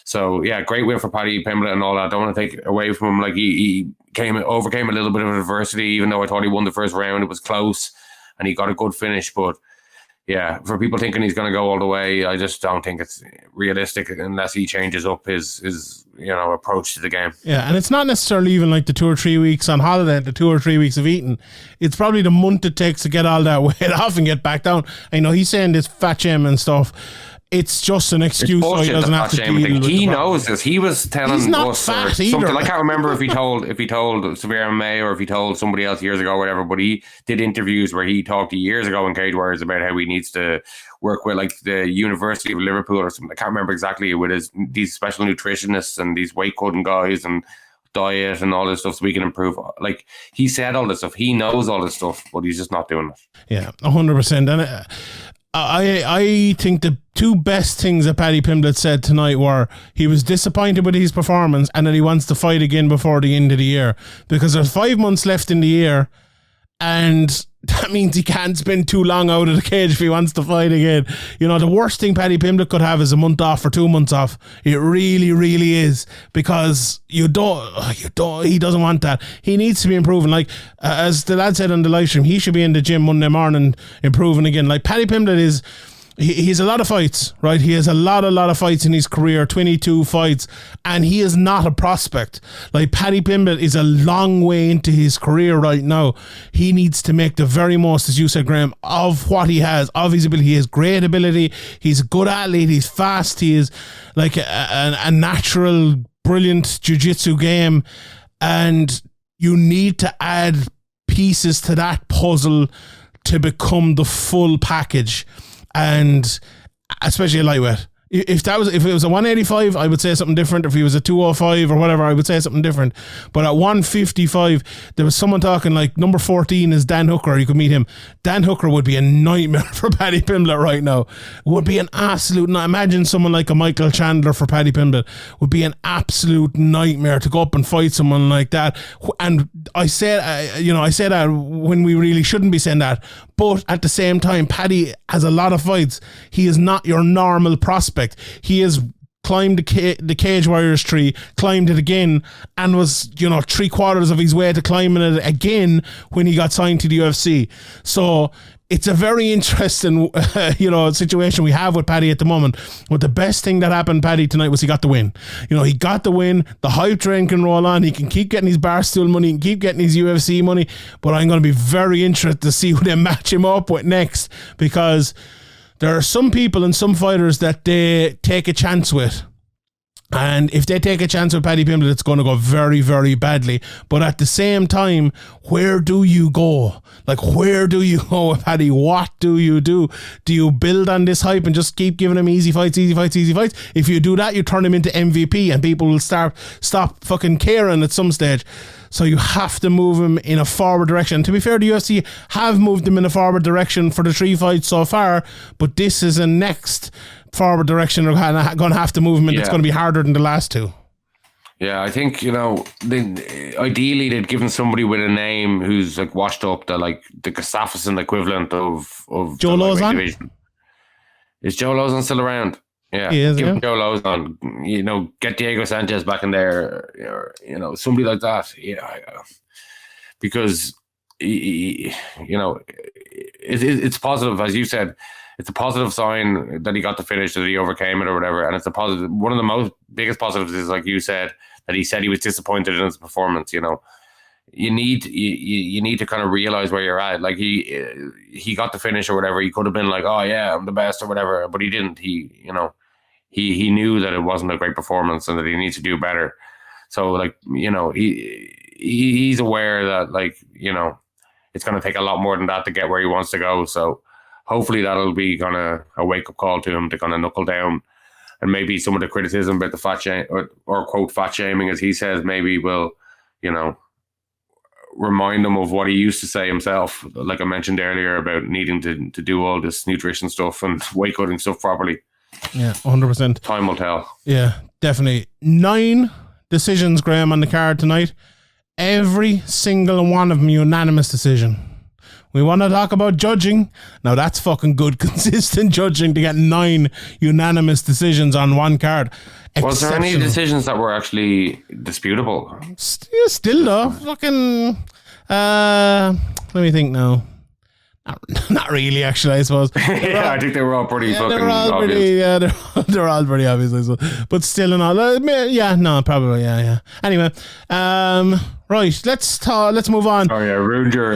So yeah, great win for Paddy Pimblett and all that. Don't want to take away from him. Like he overcame a little bit of adversity, even though I thought he won the first round. It was close, and he got a good finish. But yeah, for people thinking he's going to go all the way, I just don't think it's realistic unless he changes up his approach to the game. Yeah, and it's not necessarily even like the 2 or 3 weeks on holiday, the 2 or 3 weeks of eating. It's probably the month it takes to get all that weight off and get back down. I know he's saying this fat shame and stuff. It's just an excuse so he doesn't have to deal with He knows this. He was telling he's not us fat something. either. I can't remember if he told SevereMMA or if he told somebody else years ago or whatever, but he did interviews where he talked years ago in Cage Warriors about how he needs to work with like the University of Liverpool or something. I can't remember exactly, with these special nutritionists and these weight cutting guys and diet and all this stuff so we can improve. Like he said all this stuff. He knows all this stuff, but he's just not doing it. Yeah, 100%. And I think the two best things that Paddy Pimblett said tonight were he was disappointed with his performance and that he wants to fight again before the end of the year, because there's 5 months left in the year, and that means he can't spend too long out of the cage if he wants to fight again. You know, the worst thing Paddy Pimblett could have is a month off or 2 months off. It really, really is, because he doesn't want that. He needs to be improving. Like, as the lad said on the live stream, he should be in the gym Monday morning improving again. Like, Paddy Pimblett is... He's a lot of fights, right? He has a lot of fights in his career, 22 fights, and he is not a prospect. Like, Paddy Pimblett is a long way into his career right now. He needs to make the very most, as you said, Graeme, of what he has, of his ability. He has great ability. He's a good athlete. He's fast. He is like a natural, brilliant jiu-jitsu game, and you need to add pieces to that puzzle to become the full package. And especially a lightweight, If it was a 185, I would say something different. If he was a 205 or whatever, I would say something different. But at 155, there was someone talking like number 14 is Dan Hooker. You could meet him. Dan Hooker would be a nightmare for Paddy Pimblett right now. Would be an absolute nightmare. Imagine someone like a Michael Chandler for Paddy Pimblett. Would be an absolute nightmare to go up and fight someone like that. And I said that when we really shouldn't be saying that. But at the same time, Paddy has a lot of fights. He is not your normal prospect. He has climbed the Cage Warriors tree, climbed it again, and was, 3/4 of his way to climbing it again when he got signed to the UFC. So it's a very interesting, situation we have with Paddy at the moment. But the best thing that happened Paddy tonight was he got the win. He got the win. The hype train can roll on. He can keep getting his Barstool money, he can keep getting his UFC money. But I'm going to be very interested to see who they match him up with next, because there are some people and some fighters that they take a chance with. And if they take a chance with Paddy Pimblett, it's going to go very, very badly. But at the same time, where do you go? Like, where do you go with Paddy? What do you do? Do you build on this hype and just keep giving him easy fights? If you do that, you turn him into MVP and people will stop fucking caring at some stage. So you have to move him in a forward direction. To be fair, the UFC have moved him in a forward direction for the 3 fights so far, but this is a next forward direction they're going to have to move him in. It's going to be harder than the last 2. Yeah, I think, ideally they'd given somebody with a name who's like washed up, the Gustafsson equivalent of Joe Lozon. Is Joe Lozon still around? Yeah, give him Joe Lozon. Get Diego Sanchez back in there, somebody like that. Yeah, because it's positive, as you said. It's a positive sign that he got the finish, that he overcame it or whatever. And it's a positive. One of the biggest positives is, like you said, that he said he was disappointed in his performance. You need to kind of realize where you're at. Like he got the finish or whatever. He could have been like, oh yeah, I'm the best or whatever, but he didn't. He knew that it wasn't a great performance and that he needs to do better. So he's aware that it's going to take a lot more than that to get where he wants to go. So hopefully that'll be kind of a wake-up call to him to kind of knuckle down, and maybe some of the criticism about the fat shame or quote fat shaming, as he says, maybe will, remind him of what he used to say himself. Like I mentioned earlier about needing to do all this nutrition stuff and weight cutting stuff properly. Yeah, 100%. Time will tell. Yeah, definitely. 9 decisions, Graeme, on the card tonight. Every single one of them unanimous decision. We want to talk about judging. Now that's fucking good, consistent judging to get 9 unanimous decisions on one card. Was there any decisions that were actually disputable? Still though. Fucking, let me think now. Not really, actually, I suppose. Yeah, I think they were all pretty fucking obvious. They're all pretty obvious, I suppose. But still and all. Probably, yeah. Anyway, right, let's move on. Oh yeah,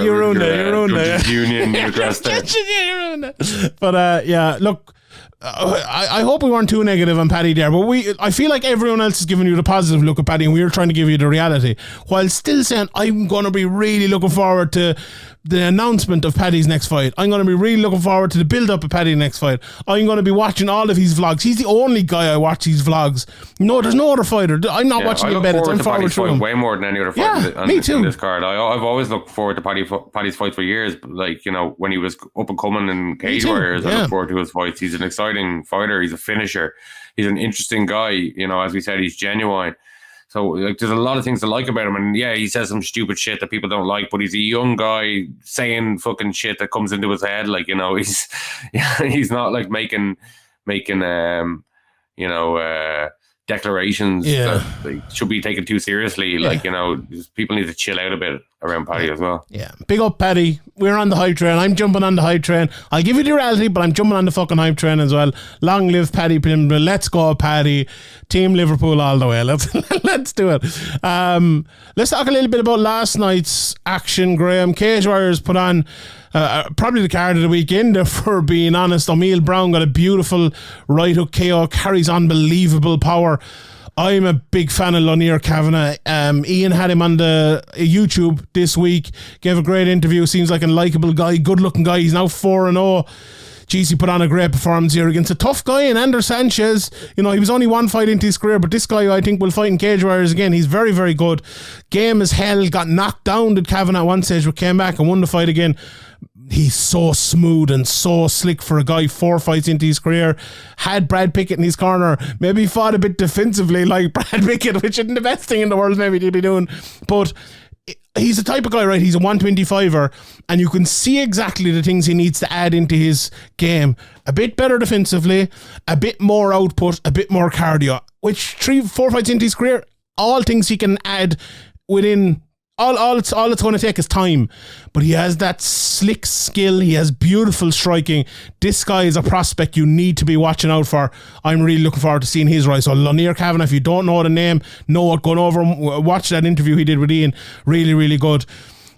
you ruined it. Union address there. You ruined it. But look, I hope we weren't too negative on Paddy there, but I feel like everyone else is giving you the positive look at Paddy, and we were trying to give you the reality, while still saying I'm going to be really looking forward to the announcement of Paddy's next fight. I'm going to be really looking forward to the build-up of Paddy's next fight. I'm going to be watching all of his vlogs. He's the only guy I watch his vlogs. No, there's no other fighter. I'm not watching him better. I'm forward to him way more than any other fight me too. In this card. I've always looked forward to Paddy's fight for years. Like, when he was up and coming in Cage Warriors, I look forward to his fights. He's an exciting fighter. He's a finisher. He's an interesting guy. As we said, he's genuine. So there's a lot of things to like about him, and yeah, he says some stupid shit that people don't like, but he's a young guy saying fucking shit that comes into his head. Like, he's not like making declarations that they should be taken too seriously. Like, people need to chill out a bit around Paddy as well. Yeah, big up Paddy. We're on the hype train. I'm jumping on the hype train. I'll give you the reality, but I'm jumping on the fucking hype train as well. Long live Paddy Pimblett. Let's go Paddy. Team Liverpool all the way. Let's do it. Let's talk a little bit about last night's action, Graeme. Cage Warriors put on probably the card of the weekend, for being honest. O'Neil Brown got a beautiful right hook KO, carries unbelievable power. I'm a big fan of Lanier Kavanagh. Ian had him on the YouTube this week, gave a great interview. Seems like a likeable guy, good looking guy. He's now 4-0. geez, he put on a great performance here against a tough guy in Ander Sanchez. You know, he was only one fight into his career, but this guy, I think, will fight in Cage Warriors again. He's very, very good. Game as hell, got knocked down, did Cavan at one stage, but came back and won the fight again. He's so smooth and so slick for a guy 4 fights into his career. Had Brad Pickett in his corner. Maybe he fought a bit defensively like Brad Pickett, which isn't the best thing in the world maybe to be doing. But he's the type of guy, right? He's a 125er, and you can see exactly the things he needs to add into his game. A bit better defensively, a bit more output, a bit more cardio, which 3-4 fights into his career, all things he can add within. All it's going to take is time. But he has that slick skill. He has beautiful striking. This guy is a prospect you need to be watching out for. I'm really looking forward to seeing his rise. So Lanier Kavanagh, if you don't know the name, know what going over him. Watch that interview he did with Ian. Really, really good.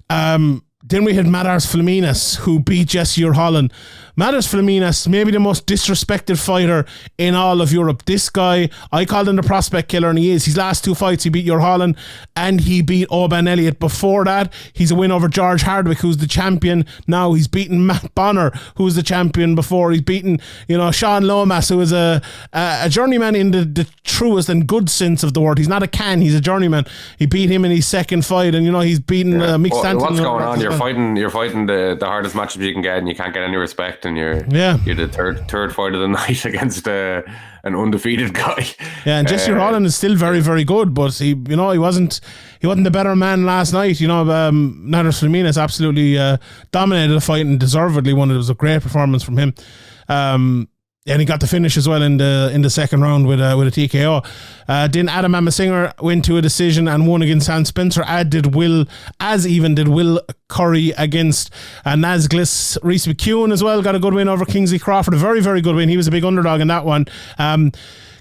Then we had Madars Flaminas, who beat Jesse Holland. Madars Flaminas, maybe the most disrespected fighter in all of Europe. This guy, I called him the prospect killer, and he is. His last 2 fights, he beat Holland and he beat Oban Elliott. Before that, he's a win over George Hardwick, who's the champion now. He's beaten Matt Bonner, who was the champion before. He's beaten, Sean Lomas, who is a journeyman in the truest and good sense of the word. He's not a can, he's a journeyman. He beat him in his second fight, and he's beaten Mick Stanton. What's going on? You're fighting the hardest matchup you can get, and you can't get any respect. And you're the third fight of the night against an undefeated guy. Yeah, and Jesse Holland is still very, very good, but he wasn't the better man last night. Madars Flaminas absolutely dominated the fight and deservedly won. It was a great performance from him. And he got the finish as well in the second round with a TKO. Then Adam Amasinger went to a decision and won against Sam Spencer, as did Will Curry against Nazglis. Reese McEwen as well got a good win over Kingsley Crawford. A very, very good win. He was a big underdog in that one.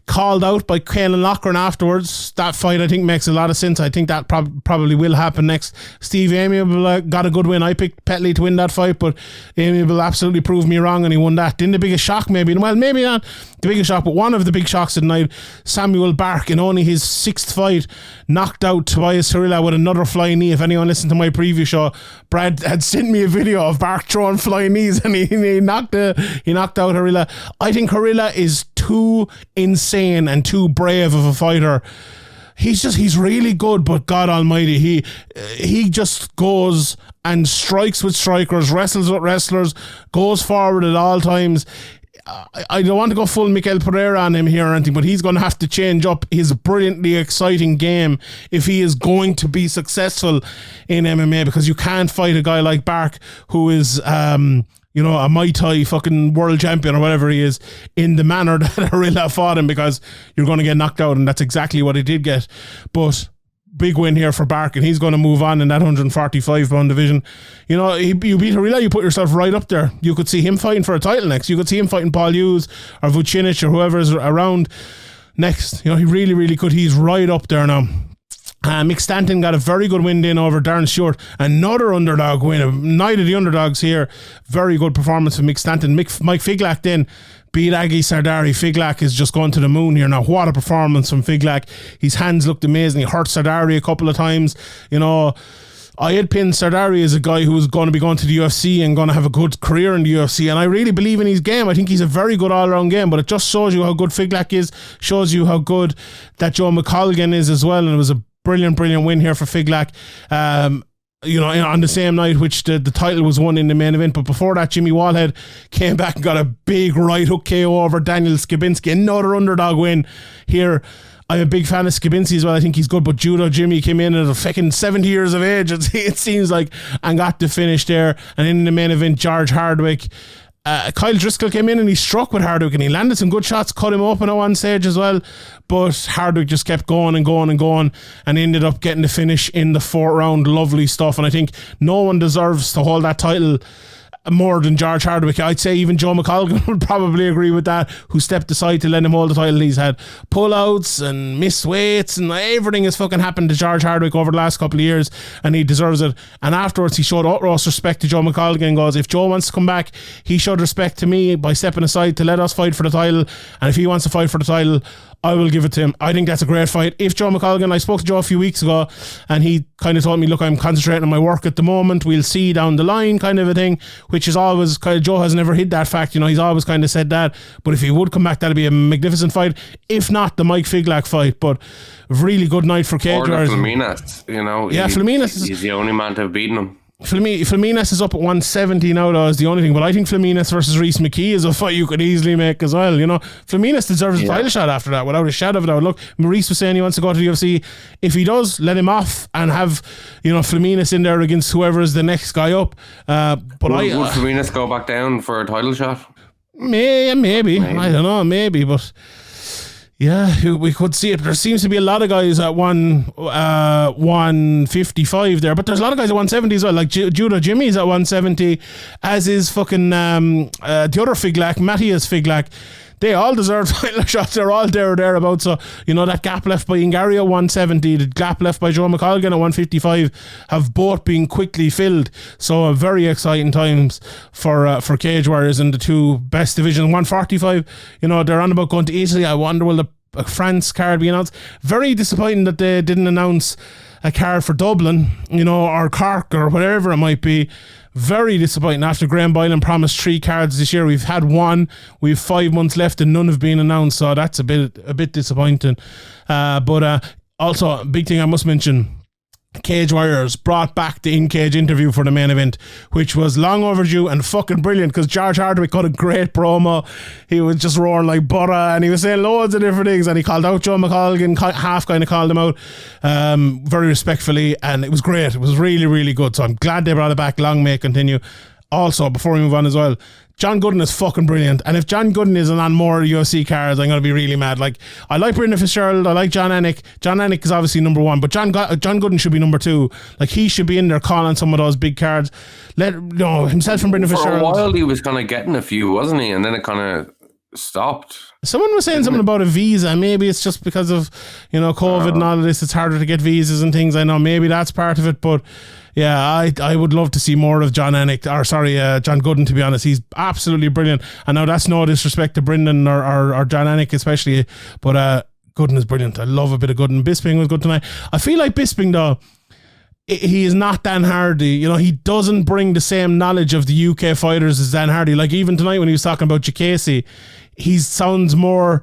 Called out by Caelan Loughran afterwards. That fight, I think, makes a lot of sense. I think that probably will happen next. Steve Amiable got a good win. I picked Petley to win that fight, but Amiable absolutely proved me wrong and he won that. Then the biggest shock, maybe not the biggest shock, but one of the big shocks of the night, Samuel Bark, in only his 6th fight, knocked out Tobias Harila with another flying knee. If anyone listened to my previous show, Brad had sent me a video of Bark throwing flying knees, and he knocked out Harila. I think Harila is too insane and too brave of a fighter. He's really good, but God almighty, he just goes and strikes with strikers, wrestles with wrestlers, goes forward at all times. I don't want to go full Miguel Pereira on him here or anything, but he's going to have to change up his brilliantly exciting game if he is going to be successful in MMA, because you can't fight a guy like Bark, who is a Muay Thai fucking world champion or whatever he is, in the manner that Harila fought him, because you're going to get knocked out, and that's exactly what he did get. But big win here for Bark, and he's going to move on in that 145-pound division. You beat Harila, you put yourself right up there. You could see him fighting for a title next. You could see him fighting Paul Hughes or Vucinic or whoever's around next. He really, really could. He's right up there now. Mick Stanton got a very good win in over Darren Stewart. Another underdog win. Night of the underdogs here. Very good performance from Mick Stanton. Mike Figlak then beat Aggie Sardari. Figlak is just going to the moon here now. What a performance from Figlak. His hands looked amazing. He hurt Sardari a couple of times. I had pinned Sardari as a guy who was going to be going to the UFC and going to have a good career in the UFC, and I really believe in his game. I think he's a very good all-around game, but it just shows you how good Figlak is, shows you how good that Joe McColgan is as well, and it was a brilliant win here for Figlak. On the same night which the title was won in the main event. But before that, Jimmy Wallhead came back and got a big right hook KO over Daniel Skabinski. Another underdog win here. I'm a big fan of Skabinski as well. I think he's good, but Judo Jimmy came in at a fucking 70 years of age, it seems like, and got the finish there. And in the main event, George Hardwick, Kyle Driscoll came in and he struck with Hardwick and he landed some good shots, cut him open at one stage as well, but Hardwick just kept going and ended up getting the finish in the 4th round. Lovely stuff, and I think no one deserves to hold that title more than George Hardwick. I'd say even Joe McColgan would probably agree with that, who stepped aside to let him hold the title. He's had pullouts and missed weights and everything has fucking happened to George Hardwick over the last couple of years, and he deserves it. And afterwards he showed utmost respect to Joe McColgan and goes, if Joe wants to come back, he showed respect to me by stepping aside to let us fight for the title, and if he wants to fight for the title, I will give it to him. I think that's a great fight. If Joe McColgan, I spoke to Joe a few weeks ago and he kind of told me, look, I'm concentrating on my work at the moment. We'll see down the line kind of a thing, which is always kind of, Joe has never hid that fact. He's always kind of said that. But if he would come back, that'd be a magnificent fight. If not, the Mike Figlak fight. But a really good night for Cage Warriors. Flaminas, Yeah, Flaminas. He's the only man to have beaten him. Flaminas is up at 170 now, though, is the only thing. But I think Flaminas versus Reece McKee is a fight you could easily make as well. Flaminas deserves a title shot after that, without a shadow of a doubt. Look, Maurice was saying he wants to go to the UFC. If he does, let him off and have, Flaminas in there against whoever is the next guy up. But would Flaminas go back down for a title shot? Maybe. I don't know, maybe, but. Yeah, we could see it. There seems to be a lot of guys at 155 there, but there's a lot of guys at 170 as well. Like Judo Jimmy's at 170, as is fucking the other Figlak, Matthias Figlak. They all deserve title shots. They're all there or thereabouts. So, that gap left by Ingari at 170, the gap left by Joe McColgan at 155 have both been quickly filled. So, very exciting times for Cage Warriors in the two best divisions. 145, they're on about going to Italy. I wonder will the France card be announced. Very disappointing that they didn't announce a card for Dublin, or Cork or whatever it might be. Very disappointing. After Graeme Boylan promised 3 cards this year, we've had 1. We've 5 months left and none have been announced, so that's a bit disappointing. But also, a big thing I must mention, Cage Warriors brought back the in-cage interview for the main event, which was long overdue and fucking brilliant, because George Hardwick got a great promo. He was just roaring like butter and he was saying loads of different things, and he called out Joe McColgan, half kind of called him out very respectfully, and it was great. It was really, really good. So I'm glad they brought it back. Long may it continue. Also, before we move on as well, John Gooden is fucking brilliant. And if John Gooden isn't on more UFC cards, I'm going to be really mad. Like, I like Brendan Fitzgerald. I like John Anik. John Anik is obviously number 1, but John Gooden should be number 2. Like, he should be in there calling some of those big cards. Himself and Brendan Fitzgerald. For a while, he was kind of getting a few, wasn't he? And then it kind of stopped. Someone was saying something about a visa. Maybe it's just because of, COVID and all of this. It's harder to get visas and things. I know maybe that's part of it, but yeah, I would love to see more of John Gooden, to be honest. He's absolutely brilliant. And now that's no disrespect to Brendan or John Anik especially, but Gooden is brilliant. I love a bit of Gooden. Bisping was good tonight. I feel like Bisping, though, he is not Dan Hardy. He doesn't bring the same knowledge of the UK fighters as Dan Hardy. Like, even tonight when he was talking about Jacasey, he sounds more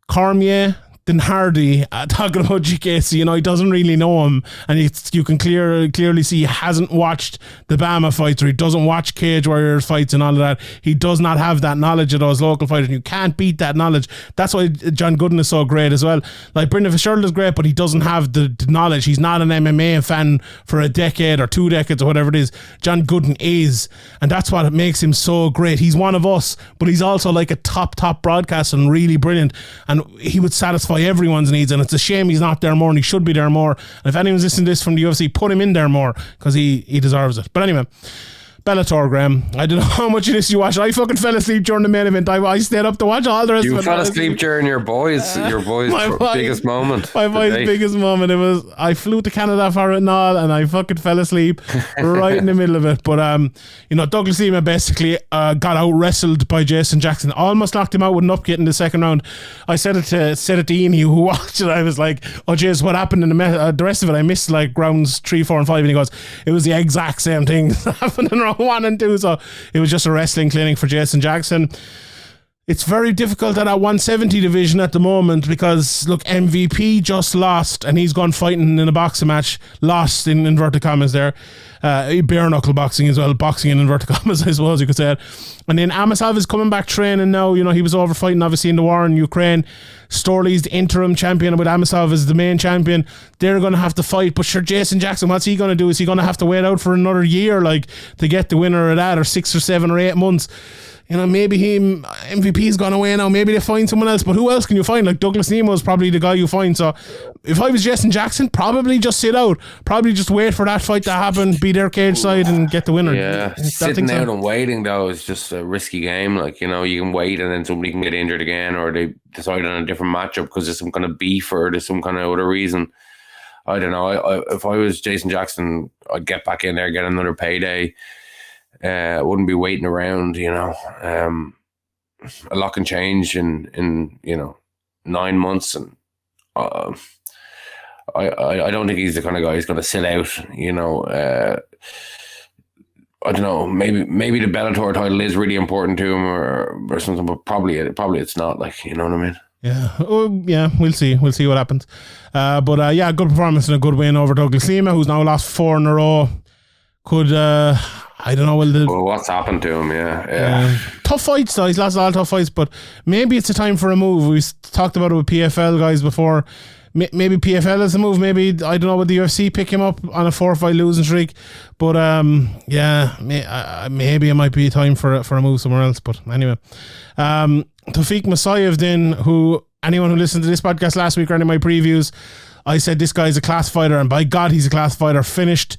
Cormier than Hardy talking about Jacasey. He doesn't really know him, and you can clearly see he hasn't watched the Bama fights, or he doesn't watch Cage Warriors fights and all of that. He does not have that knowledge of those local fighters, and you can't beat that knowledge. That's why John Gooden is so great as well. Like, Brendan Fitzgerald is great, but he doesn't have the knowledge. He's not an MMA fan for a decade or 2 decades or whatever it is. John Gooden is, and that's what makes him so great. He's one of us, but he's also like a top broadcaster and really brilliant, and he would satisfy everyone's needs, and it's a shame he's not there more, and he should be there more. And if anyone's listening to this from the UFC, put him in there more, because he deserves it. But anyway, Bellator, Graeme. I don't know how much of this you watched. I fucking fell asleep during the main event. I stayed up to watch all the rest of it. You fell asleep during your boys' biggest moment. My boy's biggest moment. It was, I flew to Canada for it and all, and I fucking fell asleep right in the middle of it. But Douglas Lima basically got out wrestled by Jason Jackson. Almost knocked him out with an upkick in the second round. I said it to Ian, who watched it. I was like, oh jeez, what happened in the rest of it? I missed like rounds 3, 4 and 5, and he goes, it was the exact same thing that happened in round 1 and 2. So it was just a wrestling clinic for Jason Jackson. It's very difficult at that 170 division at the moment, because look, MVP just lost, and he's gone fighting in a boxing match, lost in inverted commas there. Bare knuckle boxing as well, boxing in inverted commas, I suppose you could say it. And then Amasov is coming back training now. He was over fighting obviously in the war in Ukraine. Storley's the interim champion, with Amasov as the main champion. They're going to have to fight, but sure, Jason Jackson, what's he going to do? Is he going to have to wait out for another year, like, to get the winner of that, or 6 or 7 or 8 months? Maybe MVP's gone away now. Maybe they find someone else. But who else can you find? Like, Douglas Nemo is probably the guy you find. So if I was Jason Jackson, probably just sit out. Probably just wait for that fight to happen, be their cage side and get the winner. Yeah, sitting out and waiting, though, is just a risky game. Like, you can wait and then somebody can get injured again, or they decide on a different matchup because there's some kind of beef or there's some kind of other reason. I don't know. If I was Jason Jackson, I'd get back in there, get another payday. I wouldn't be waiting around, a lot can change in 9 months, and I don't think he's the kind of guy who's going to sit out. I don't know. Maybe the Bellator title is really important to him, or something, but probably it's not. Like, you know what I mean? Yeah. Oh, yeah. We'll see what happens. But yeah, good performance and a good win over Douglas Lima, who's now lost 4 in a row. Could I don't know. Well, what's happened to him? Yeah. Tough fights, though. He's lost a lot of tough fights, but maybe it's a time for a move. We talked about it with PFL guys before. Maybe PFL is the move. Maybe, I don't know, would the UFC pick him up on a 4-fight losing streak? But yeah, maybe it might be time for a move somewhere else. But anyway, Tawfiq Musayev then, who anyone who listened to this podcast last week or any of my previews, I said this guy's a class fighter, and by God, he's a class fighter. Finished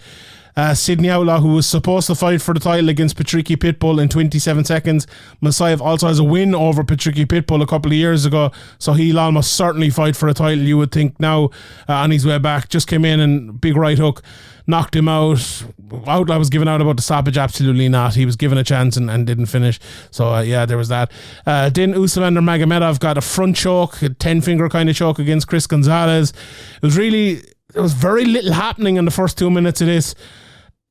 Sydney Outlaw, who was supposed to fight for the title against Patricky Pitbull in 27 seconds. Musayev also has a win over Patricky Pitbull a couple of years ago, so he'll almost certainly fight for a title, you would think now, on his way back. Just came in and big right hook, knocked him out. Outlaw was given out about the stoppage. Absolutely not. He was given a chance and didn't finish. So yeah, there was that. Then Usman Magomedov got a front choke, a 10-finger kind of choke against Chris Gonzalez. There was very little happening in the first 2 minutes of this,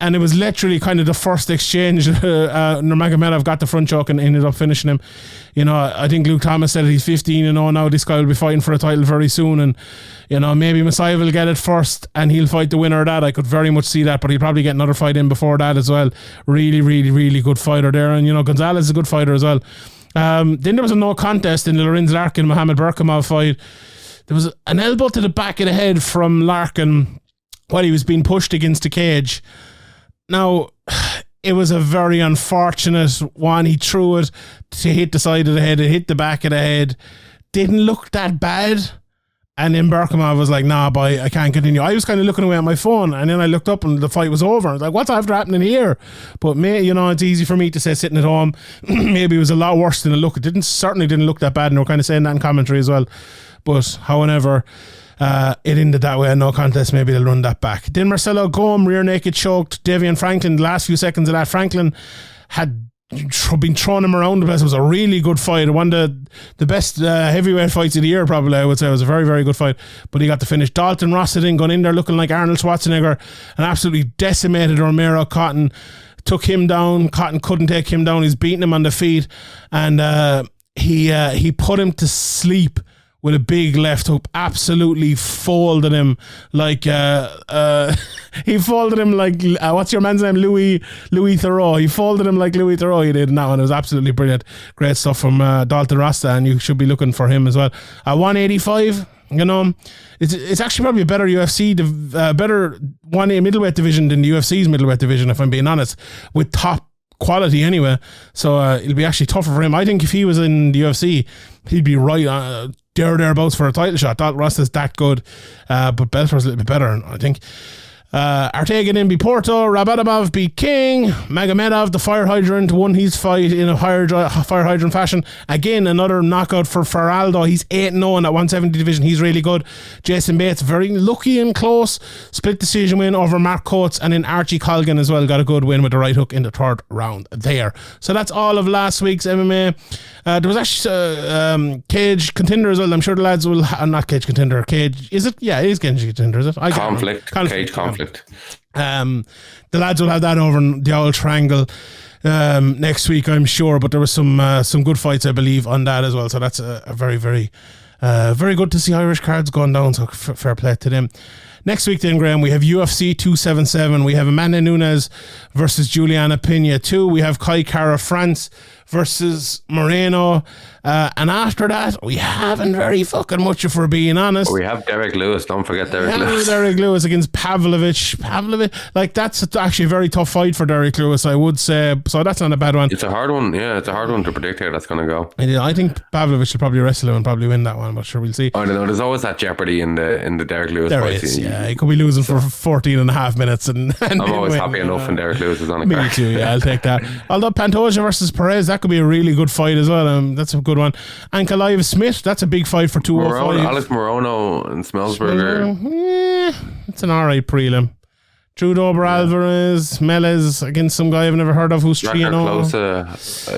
and it was literally kind of the first exchange. Nurmagomedov got the front choke and ended up finishing him. I think Luke Thomas said he's 15-0 now. This guy will be fighting for a title very soon, and maybe Musayev will get it first and he'll fight the winner of that. I could very much see that, but he'll probably get another fight in before that as well. Really, really, really good fighter there, and Gonzalez is a good fighter as well. Then there was a no contest in the Lorenz Larkin Mohamed Berkamov fight. There was an elbow to the back of the head from Larkin while he was being pushed against the cage. Now, it was a very unfortunate one. He threw it to hit the side of the head. It hit the back of the head. Didn't look that bad. And then Berkamov was like, nah, boy, I can't continue. I was kind of looking away at my phone, and then I looked up and the fight was over. I was like, what's after happening here? But it's easy for me to say sitting at home. Maybe it was a lot worse than it looked. It certainly didn't look that bad, and we're kind of saying that in commentary as well. But however, it ended that way, no contest. Maybe they'll run that back. Then Marcelo Gome rear naked choked Devian Franklin. The last few seconds of that, Franklin had been throwing him around the place. It was a really good fight. One of the best heavyweight fights of the year, probably, I would say. It was a very, very good fight, but he got to finish. Dalton Rossiter going in there looking like Arnold Schwarzenegger and absolutely decimated Romero. Cotton took him down. Cotton couldn't take him down. He's beating him on the feet, and he put him to sleep with a big left hook. Absolutely folded him like he folded him like what's your man's name? Louis Theroux. He folded him like Louis Theroux. He did in that one. It was absolutely brilliant. Great stuff from Dalton Rasta, and you should be looking for him as well. 185. It's actually probably a better UFC, better middleweight division than the UFC's middleweight division, if I'm being honest, with top quality anyway. So it'll be actually tougher for him. I think if he was in the UFC, he'd be right thereabouts for a title shot. Dalton Ross is that good, but Bellator's a little bit better, I think. Arteaga then beat Porto. Rabadamov beat King. Magomedov, the fire hydrant, won his fight in a fire hydrant fashion. Again, another knockout for Faraldo. He's 8-0 in that 170 division. He's really good. Jason Bates, very lucky and close. Split decision win over Mark Coates, and then Archie Colgan as well got a good win with the right hook in the third round there. So that's all of last week's MMA. There was actually Cage Contender as well. I'm sure the lads will not Cage Contender. Cage, is it? Yeah, it is Cage Contender, is it? Conflict. Cage Conflict. The lads will have that over in the old triangle next week, I'm sure. But there was some good fights, I believe, on that as well. So that's a very, very, very good to see Irish cards going down. So fair play to them. Next week then, Graeme, we have UFC 277. We have Amanda Nunes versus Juliana Pena 2. We have Kaikara France versus Moreno. And after that, we haven't very fucking much, if we're being honest. We have Derek Lewis. Don't forget Derek Lewis. Derek Lewis against Pavlovich. Like, that's actually a very tough fight for Derek Lewis, I would say. So that's not a bad one. It's a hard one. Yeah, it's a hard one to predict how that's going to go. I think Pavlovich will probably wrestle him and probably win that one, but sure, we'll see. I don't know. There's always that jeopardy in the Derek Lewis there fight. Is, yeah. He could be losing for 14 and a half minutes. And I'm always happy enough when Derek Lewis is on a card. Me too, yeah, I'll take that. Although Pantoja versus Perez, that could be a really good fight as well. That's a good one. Ankalaev Smith, that's a big fight for 205. Alex Moreno and Smellsberger. It's an alright prelim. Drew Dober Alvarez, Melez against some guy I've never heard of who's 3-0.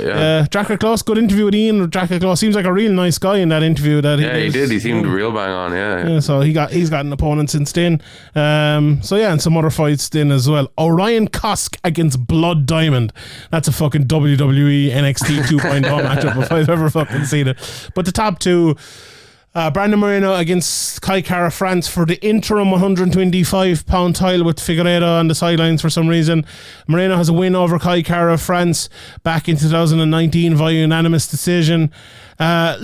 Yeah, Drakkar Klose, good interview with Ian. Drakkar Klose seems like a real nice guy in that interview. He did. He seemed real bang on. Yeah. So he's got an opponent since then. And some other fights then as well. Orion Kosk against Blood Diamond. That's a fucking WWE NXT 2.0 matchup if I've ever fucking seen it. But the top two. Brandon Moreno against Kaikara France for the interim 125-pound title with Figueiredo on the sidelines for some reason. Moreno has a win over Kaikara France back in 2019 via unanimous decision. I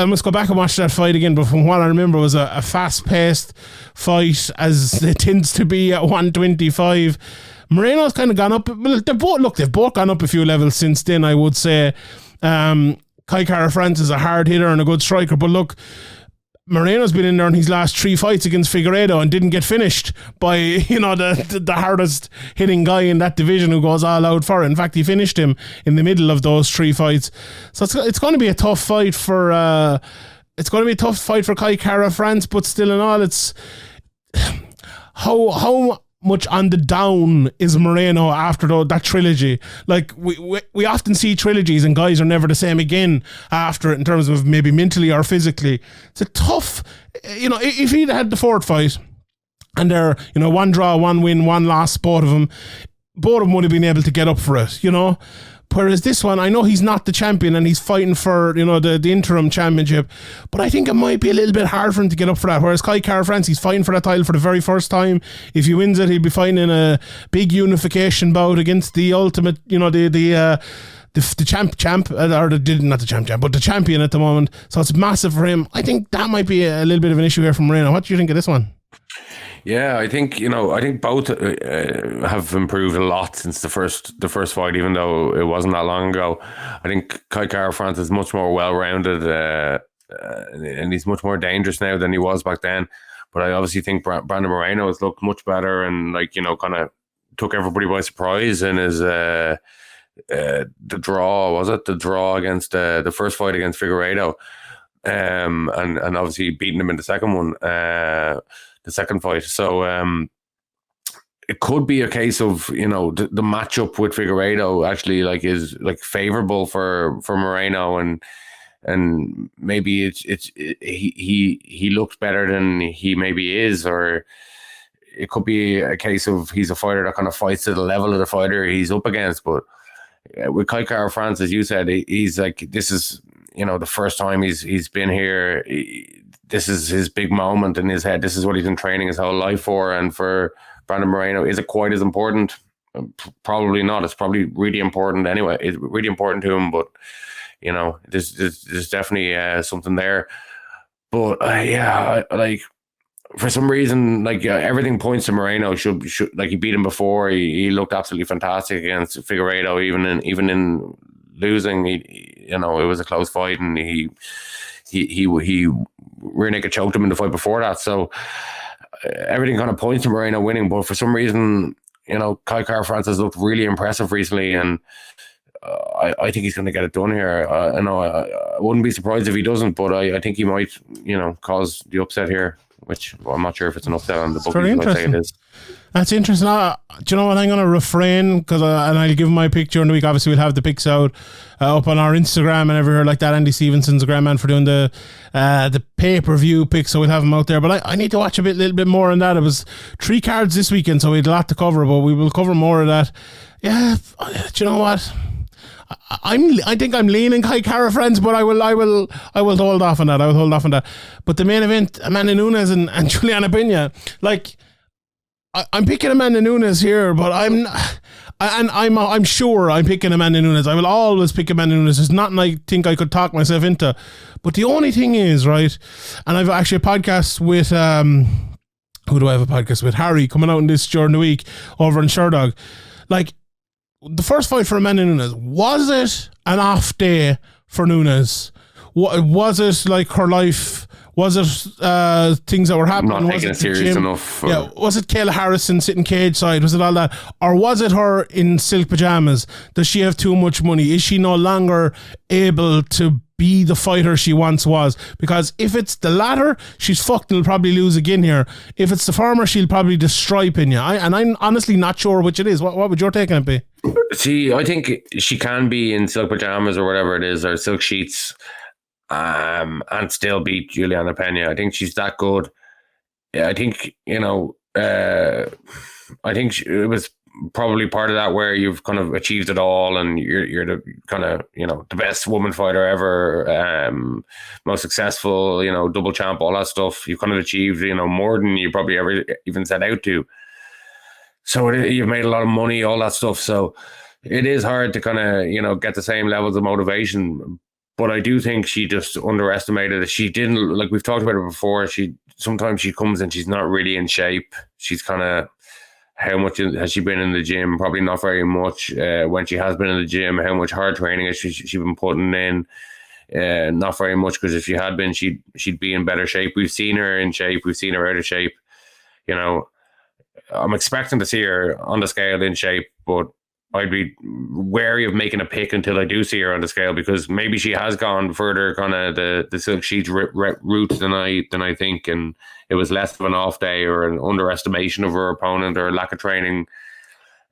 must go back and watch that fight again, but from what I remember, it was a fast-paced fight, as it tends to be at 125. Moreno's kind of gone up. Well, they've both gone up a few levels since then, I would say. Kaikara France is a hard hitter and a good striker, but look, Moreno's been in there in his last 3 fights against Figueiredo and didn't get finished by the hardest hitting guy in that division who goes all out for it. In fact, he finished him in the middle of those 3 fights. So it's going to be a tough fight for Kaikara France, but still in all, it's how much on the down is Moreno after that trilogy. Like we often see trilogies and guys are never the same again after it in terms of maybe mentally or physically. It's a tough, if he'd had the 4th fight and they're, 1 draw, 1 win, 1 loss, both of them would have been able to get up for it, Whereas this one, I know he's not the champion and he's fighting for, the interim championship, but I think it might be a little bit hard for him to get up for that. Whereas Kaikara France, he's fighting for that title for the very first time. If he wins it, he'll be fighting in a big unification bout against the ultimate, the champ, or not the champ, but the champion at the moment. So it's massive for him. I think that might be a little bit of an issue here from Moreno. What do you think of this one? Yeah, I think both have improved a lot since the first fight, even though it wasn't that long ago. I think Kaikara France is much more well-rounded and he's much more dangerous now than he was back then. But I obviously think Brandon Moreno has looked much better and kind of took everybody by surprise in his the draw against the first fight against Figueiredo, and obviously beating him in the second one. The second fight. So it could be a case of, the matchup with Figueiredo actually is favorable for Moreno, and maybe he looked better than he maybe is, or it could be a case of he's a fighter that kind of fights to the level of the fighter he's up against. But with Kaikara France, as you said, he's this is the first time he's been here. This is his big moment in his head. This is what he's been training his whole life for. And for Brandon Moreno, is it quite as important? Probably not. It's probably really important anyway. It's really important to him, but there's definitely something there. But for some reason, everything points to Moreno. Should he beat him before? He looked absolutely fantastic against Figueiredo, even in losing. It was a close fight, and he rear naked choked him in the fight before that. So everything kind of points to Moreno winning, but for some reason, Kaikara France has looked really impressive recently, and I think he's going to get it done here. I wouldn't be surprised if he doesn't, but I think he might, cause the upset here, which I'm not sure if it's an upset on the bookies. Very interesting. It is. That's interesting. Do you know what? I'm going to refrain and I'll give my pick during the week. Obviously, we'll have the picks out up on our Instagram and everywhere like that. Andy Stevenson's a great man for doing the pay-per-view picks, so we'll have them out there. But I need to watch a little bit more on that. It was 3 cards this weekend, so we had a lot to cover, but we will cover more of that. Yeah, do you know what? I think I'm leaning Kaikara France, but I will hold off on that. I will hold off on that. But the main event, Amanda Nunes and Juliana Pena, I'm picking Amanda Nunes here, but I'm sure I'm picking Amanda Nunes. I will always pick Amanda Nunes. There's nothing I think I could talk myself into. But the only thing is, right, and I've actually a podcast with who do I have a podcast with? Harry, coming out in this during the week over in Sherdog. The first fight for Amanda Nunes, was it an off day for Nunes? Was it her life Was it things that were happening? Not was taking it serious enough. Yeah, was it Kayla Harrison sitting cage side? Was it all that? Or was it her in silk pajamas? Does she have too much money? Is she no longer able to be the fighter she once was? Because if it's the latter, she's fucked and will probably lose again here. If it's the former, she'll probably destroy Pinya. I'm honestly not sure which it is. What would your take on it be? See, I think she can be in silk pajamas or whatever it is, or silk sheets, and still beat Juliana Pena. I think she's that good. I think, I think it was probably part of that where you've kind of achieved it all and you're the kind of, the best woman fighter ever, most successful, double champ, all that stuff. You've kind of achieved, more than you probably ever even set out to. So you've made a lot of money, all that stuff. So it is hard to kind of, get the same levels of motivation. But I do think she just underestimated it. She didn't, like we've talked about it before, sometimes she comes and she's not really in shape. She's kind of, how much has she been in the gym? Probably not very much. When she has been in the gym, how much hard training has she been putting in? Not very much, because if she had been, she'd be in better shape. We've seen her in shape. We've seen her out of shape. I'm expecting to see her on the scale in shape, but I'd be wary of making a pick until I do see her on the scale, because maybe she has gone further kind of the silk sheets route than I think, and it was less of an off day or an underestimation of her opponent or lack of training.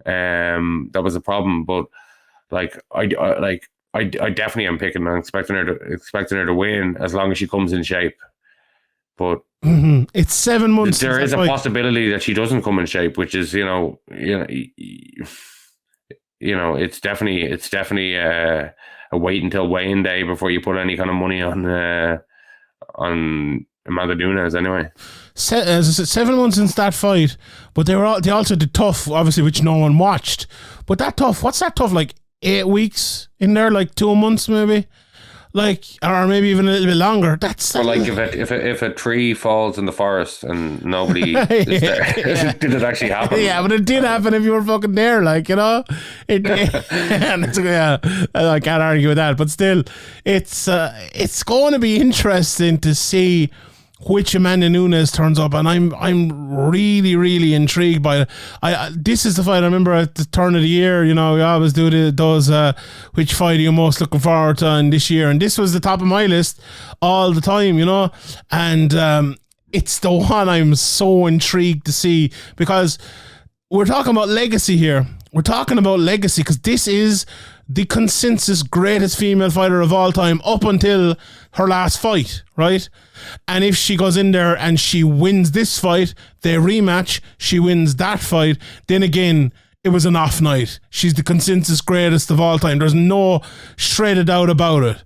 That was a problem. But I definitely am picking and expecting her to win as long as she comes in shape. But it's 7 months. There is a possibility that she doesn't come in shape, which is it's definitely a wait until weigh-in day before you put any kind of money on Amanda Nunes anyway. 7 months since that fight, but they also did tough, obviously, which no one watched. But that tough, what's that tough? Like 8 weeks in there, like 2 months maybe, or maybe even a little bit longer. That's like if a tree falls in the forest and nobody is there. Did it actually happen? Yeah, but it did happen if you were fucking there, and I can't argue with that. But still, it's going to be interesting to see which Amanda Nunes turns up, and I'm really, really intrigued by it. This is the fight I remember at the turn of the year. We always do those which fight are you most looking forward to in this year, and this was the top of my list all the time, and it's the one I'm so intrigued to see, because we're talking about legacy here. We're talking about legacy because this is the consensus greatest female fighter of all time up until her last fight, right? And if she goes in there and she wins this fight, they rematch, she wins that fight, then again, it was an off night. She's the consensus greatest of all time. There's no shred of doubt about it.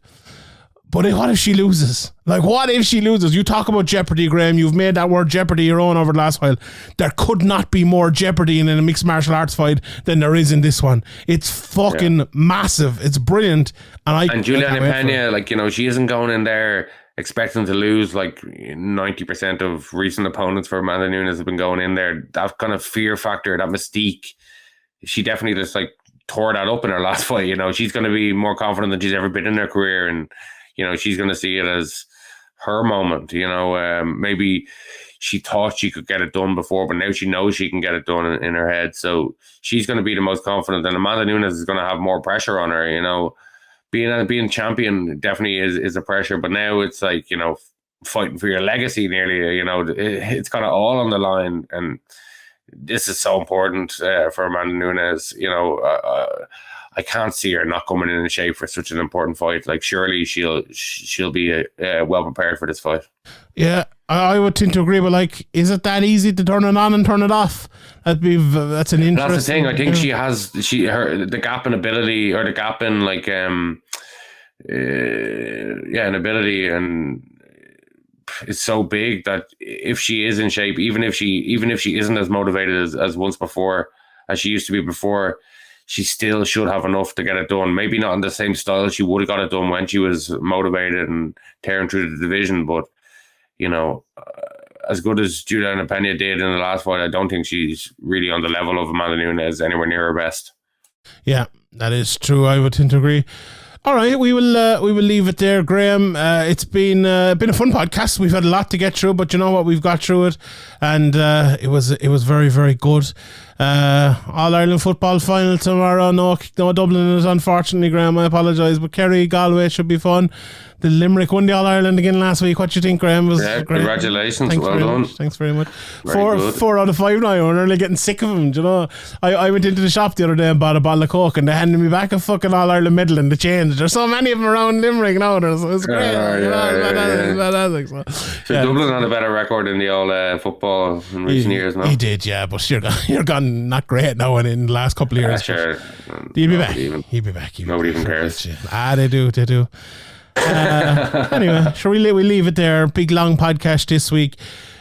But what if she loses? What if she loses? You talk about jeopardy, Graeme. You've made that word jeopardy your own over the last while. There could not be more jeopardy in a mixed martial arts fight than there is in this one. It's fucking massive. It's brilliant. And Juliana Pena, she isn't going in there expecting to lose. 90% of recent opponents for Amanda Nunes have been going in there. That kind of fear factor, that mystique, she definitely just tore that up in her last fight. She's going to be more confident than she's ever been in her career, and she's going to see it as her moment. Maybe she thought she could get it done before, but now she knows she can get it done in her head. So she's going to be the most confident, and Amanda Nunes is going to have more pressure on her. Being champion definitely is a pressure, but now it's fighting for your legacy nearly. It's kind of all on the line, and this is so important for Amanda Nunes. I can't see her not coming in shape for such an important fight. Surely she'll be well prepared for this fight. Yeah, I would tend to agree. But is it that easy to turn it on and turn it off? That's an interesting. That's the thing. I think she has the gap in ability, or the gap in an ability, and it's so big that if she is in shape, even if she isn't as motivated as once before, as she used to be before, she still should have enough to get it done. Maybe not in the same style she would have got it done when she was motivated and tearing through the division. But, as good as Juliana Pena did in the last fight, I don't think she's really on the level of Amanda Nunes, anywhere near her best. Yeah, that is true. I would tend to agree. All right, we will leave it there, Graeme. It's been a fun podcast. We've had a lot to get through, but you know what? We've got through it, and it was very, very good. All Ireland football final tomorrow. No Dublin in it, unfortunately, Graeme. I apologise, but Kerry Galway should be fun. The Limerick won the All Ireland again last week. What do you think, Graeme? Was great. Congratulations, well done. Thanks very much. 4 out of 5 now. I'm nearly getting sick of them. Do you know? I went into the shop the other day and bought a bottle of Coke, and they handed me back a fucking All Ireland medal and the change. There's so many of them around Limerick now. It's great. Fantastic. So Dublin had a better record in the old football in recent years now. He did, yeah, but you're gone not great now in the last couple of years. Sure. He'll be back. He'll be back. Nobody even cares. They do. Anyway, sure, we leave it there. Big long podcast this week.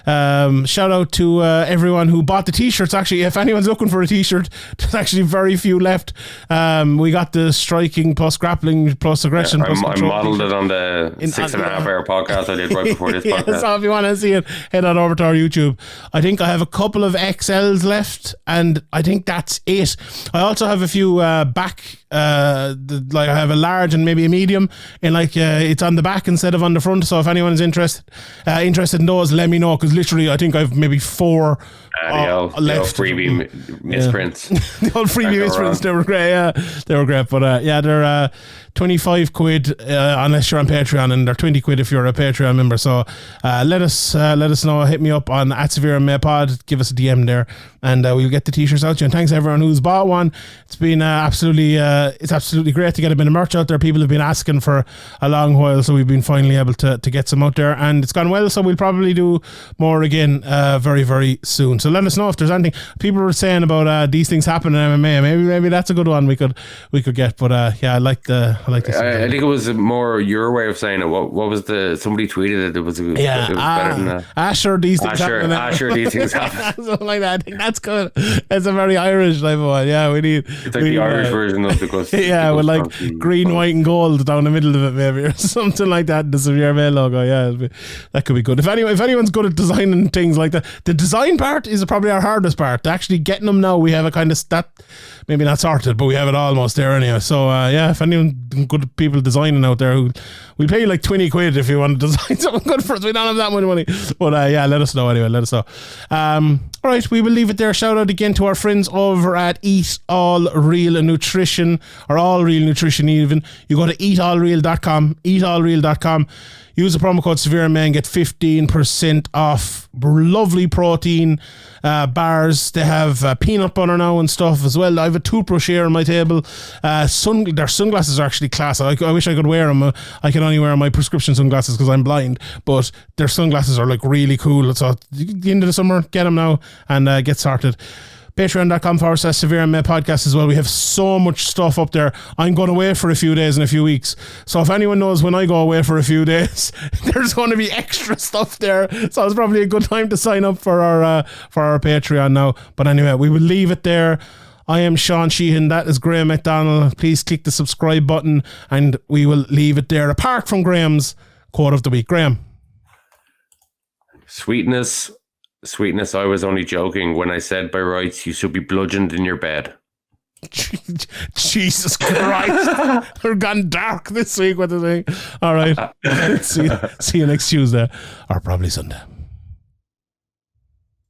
Shout out to everyone who bought the t-shirts. Actually, if anyone's looking for a t-shirt, there's actually very few left. We got the striking plus grappling plus aggression plus I modelled it on the 6.5 hour podcast I did right before this podcast. So if you want to see it, head on over to our YouTube. I think I have a couple of XLs left, and I think that's it. I also have a few back. Like I have a large and maybe a medium, and it's on the back instead of on the front. So if anyone's interested in those, let me know, because literally I think I've maybe 4 left. The old freebie misprints. The old freebie misprints. They were great. Yeah, they were great. But they're 25 quid unless you're on Patreon, and they're 20 quid if you're a Patreon member. So let us know. Hit me up on @SevereMMA Pod. Give us a DM there, and we'll get the t-shirts out to you. And thanks everyone who's bought one. It's been absolutely great to get a bit of merch out there. People have been asking for a long while, so we've been finally able to get some out there, and it's gone well. So we'll probably do more again very, very soon. So let us know if there's anything people were saying about these things happen in MMA. Maybe that's a good one we could get. But I like this. I think it was more your way of saying it. What was somebody tweeted it? It was better than Asher, these things happen. Asher, these things happen. Something like that. I think that's good. It's a very Irish type of one. Yeah, we need. It's like the Irish version of the Gus. Yeah, with like green, white, and gold down the middle of it, maybe, or something like that. The SevereMMA logo. Yeah, that could be good. If anyone's good at designing things like that, the design part is probably our hardest part. Actually getting them now, we have a kind of stat. Maybe not sorted, but we have it almost there anyway. So if anyone good people designing out there, we'll pay you like 20 quid if you want to design something good for us. We don't have that much money, but let us know anyway. Let us know. All right, we will leave it there. Shout out again to our friends over at Eat All Real Nutrition, or All Real Nutrition even. You go to eatallreal.com, eatallreal.com. Use the promo code SevereMMA and get 15% off. Lovely protein bars. They have peanut butter now and stuff as well. I have a toothbrush here on my table. Their sunglasses are actually class. I wish I could wear them. I can only wear my prescription sunglasses because I'm blind. But their sunglasses are like really cool. So at the end of the summer, get them now and get started. Patreon.com/SevereMMA podcast as well. We have so much stuff up there. I'm going away for a few days in a few weeks. So if anyone knows when I go away for a few days, there's going to be extra stuff there. So it's probably a good time to sign up for our Patreon now. But anyway, we will leave it there. I am Sean Sheehan. That is Graeme McDonald. Please click the subscribe button and we will leave it there. Apart from Graeme's quote of the week. Graeme. Sweetness, I was only joking when I said by rights you should be bludgeoned in your bed. Jesus Christ. We're gone dark this week with the thing. All right. See you next Tuesday, or probably Sunday.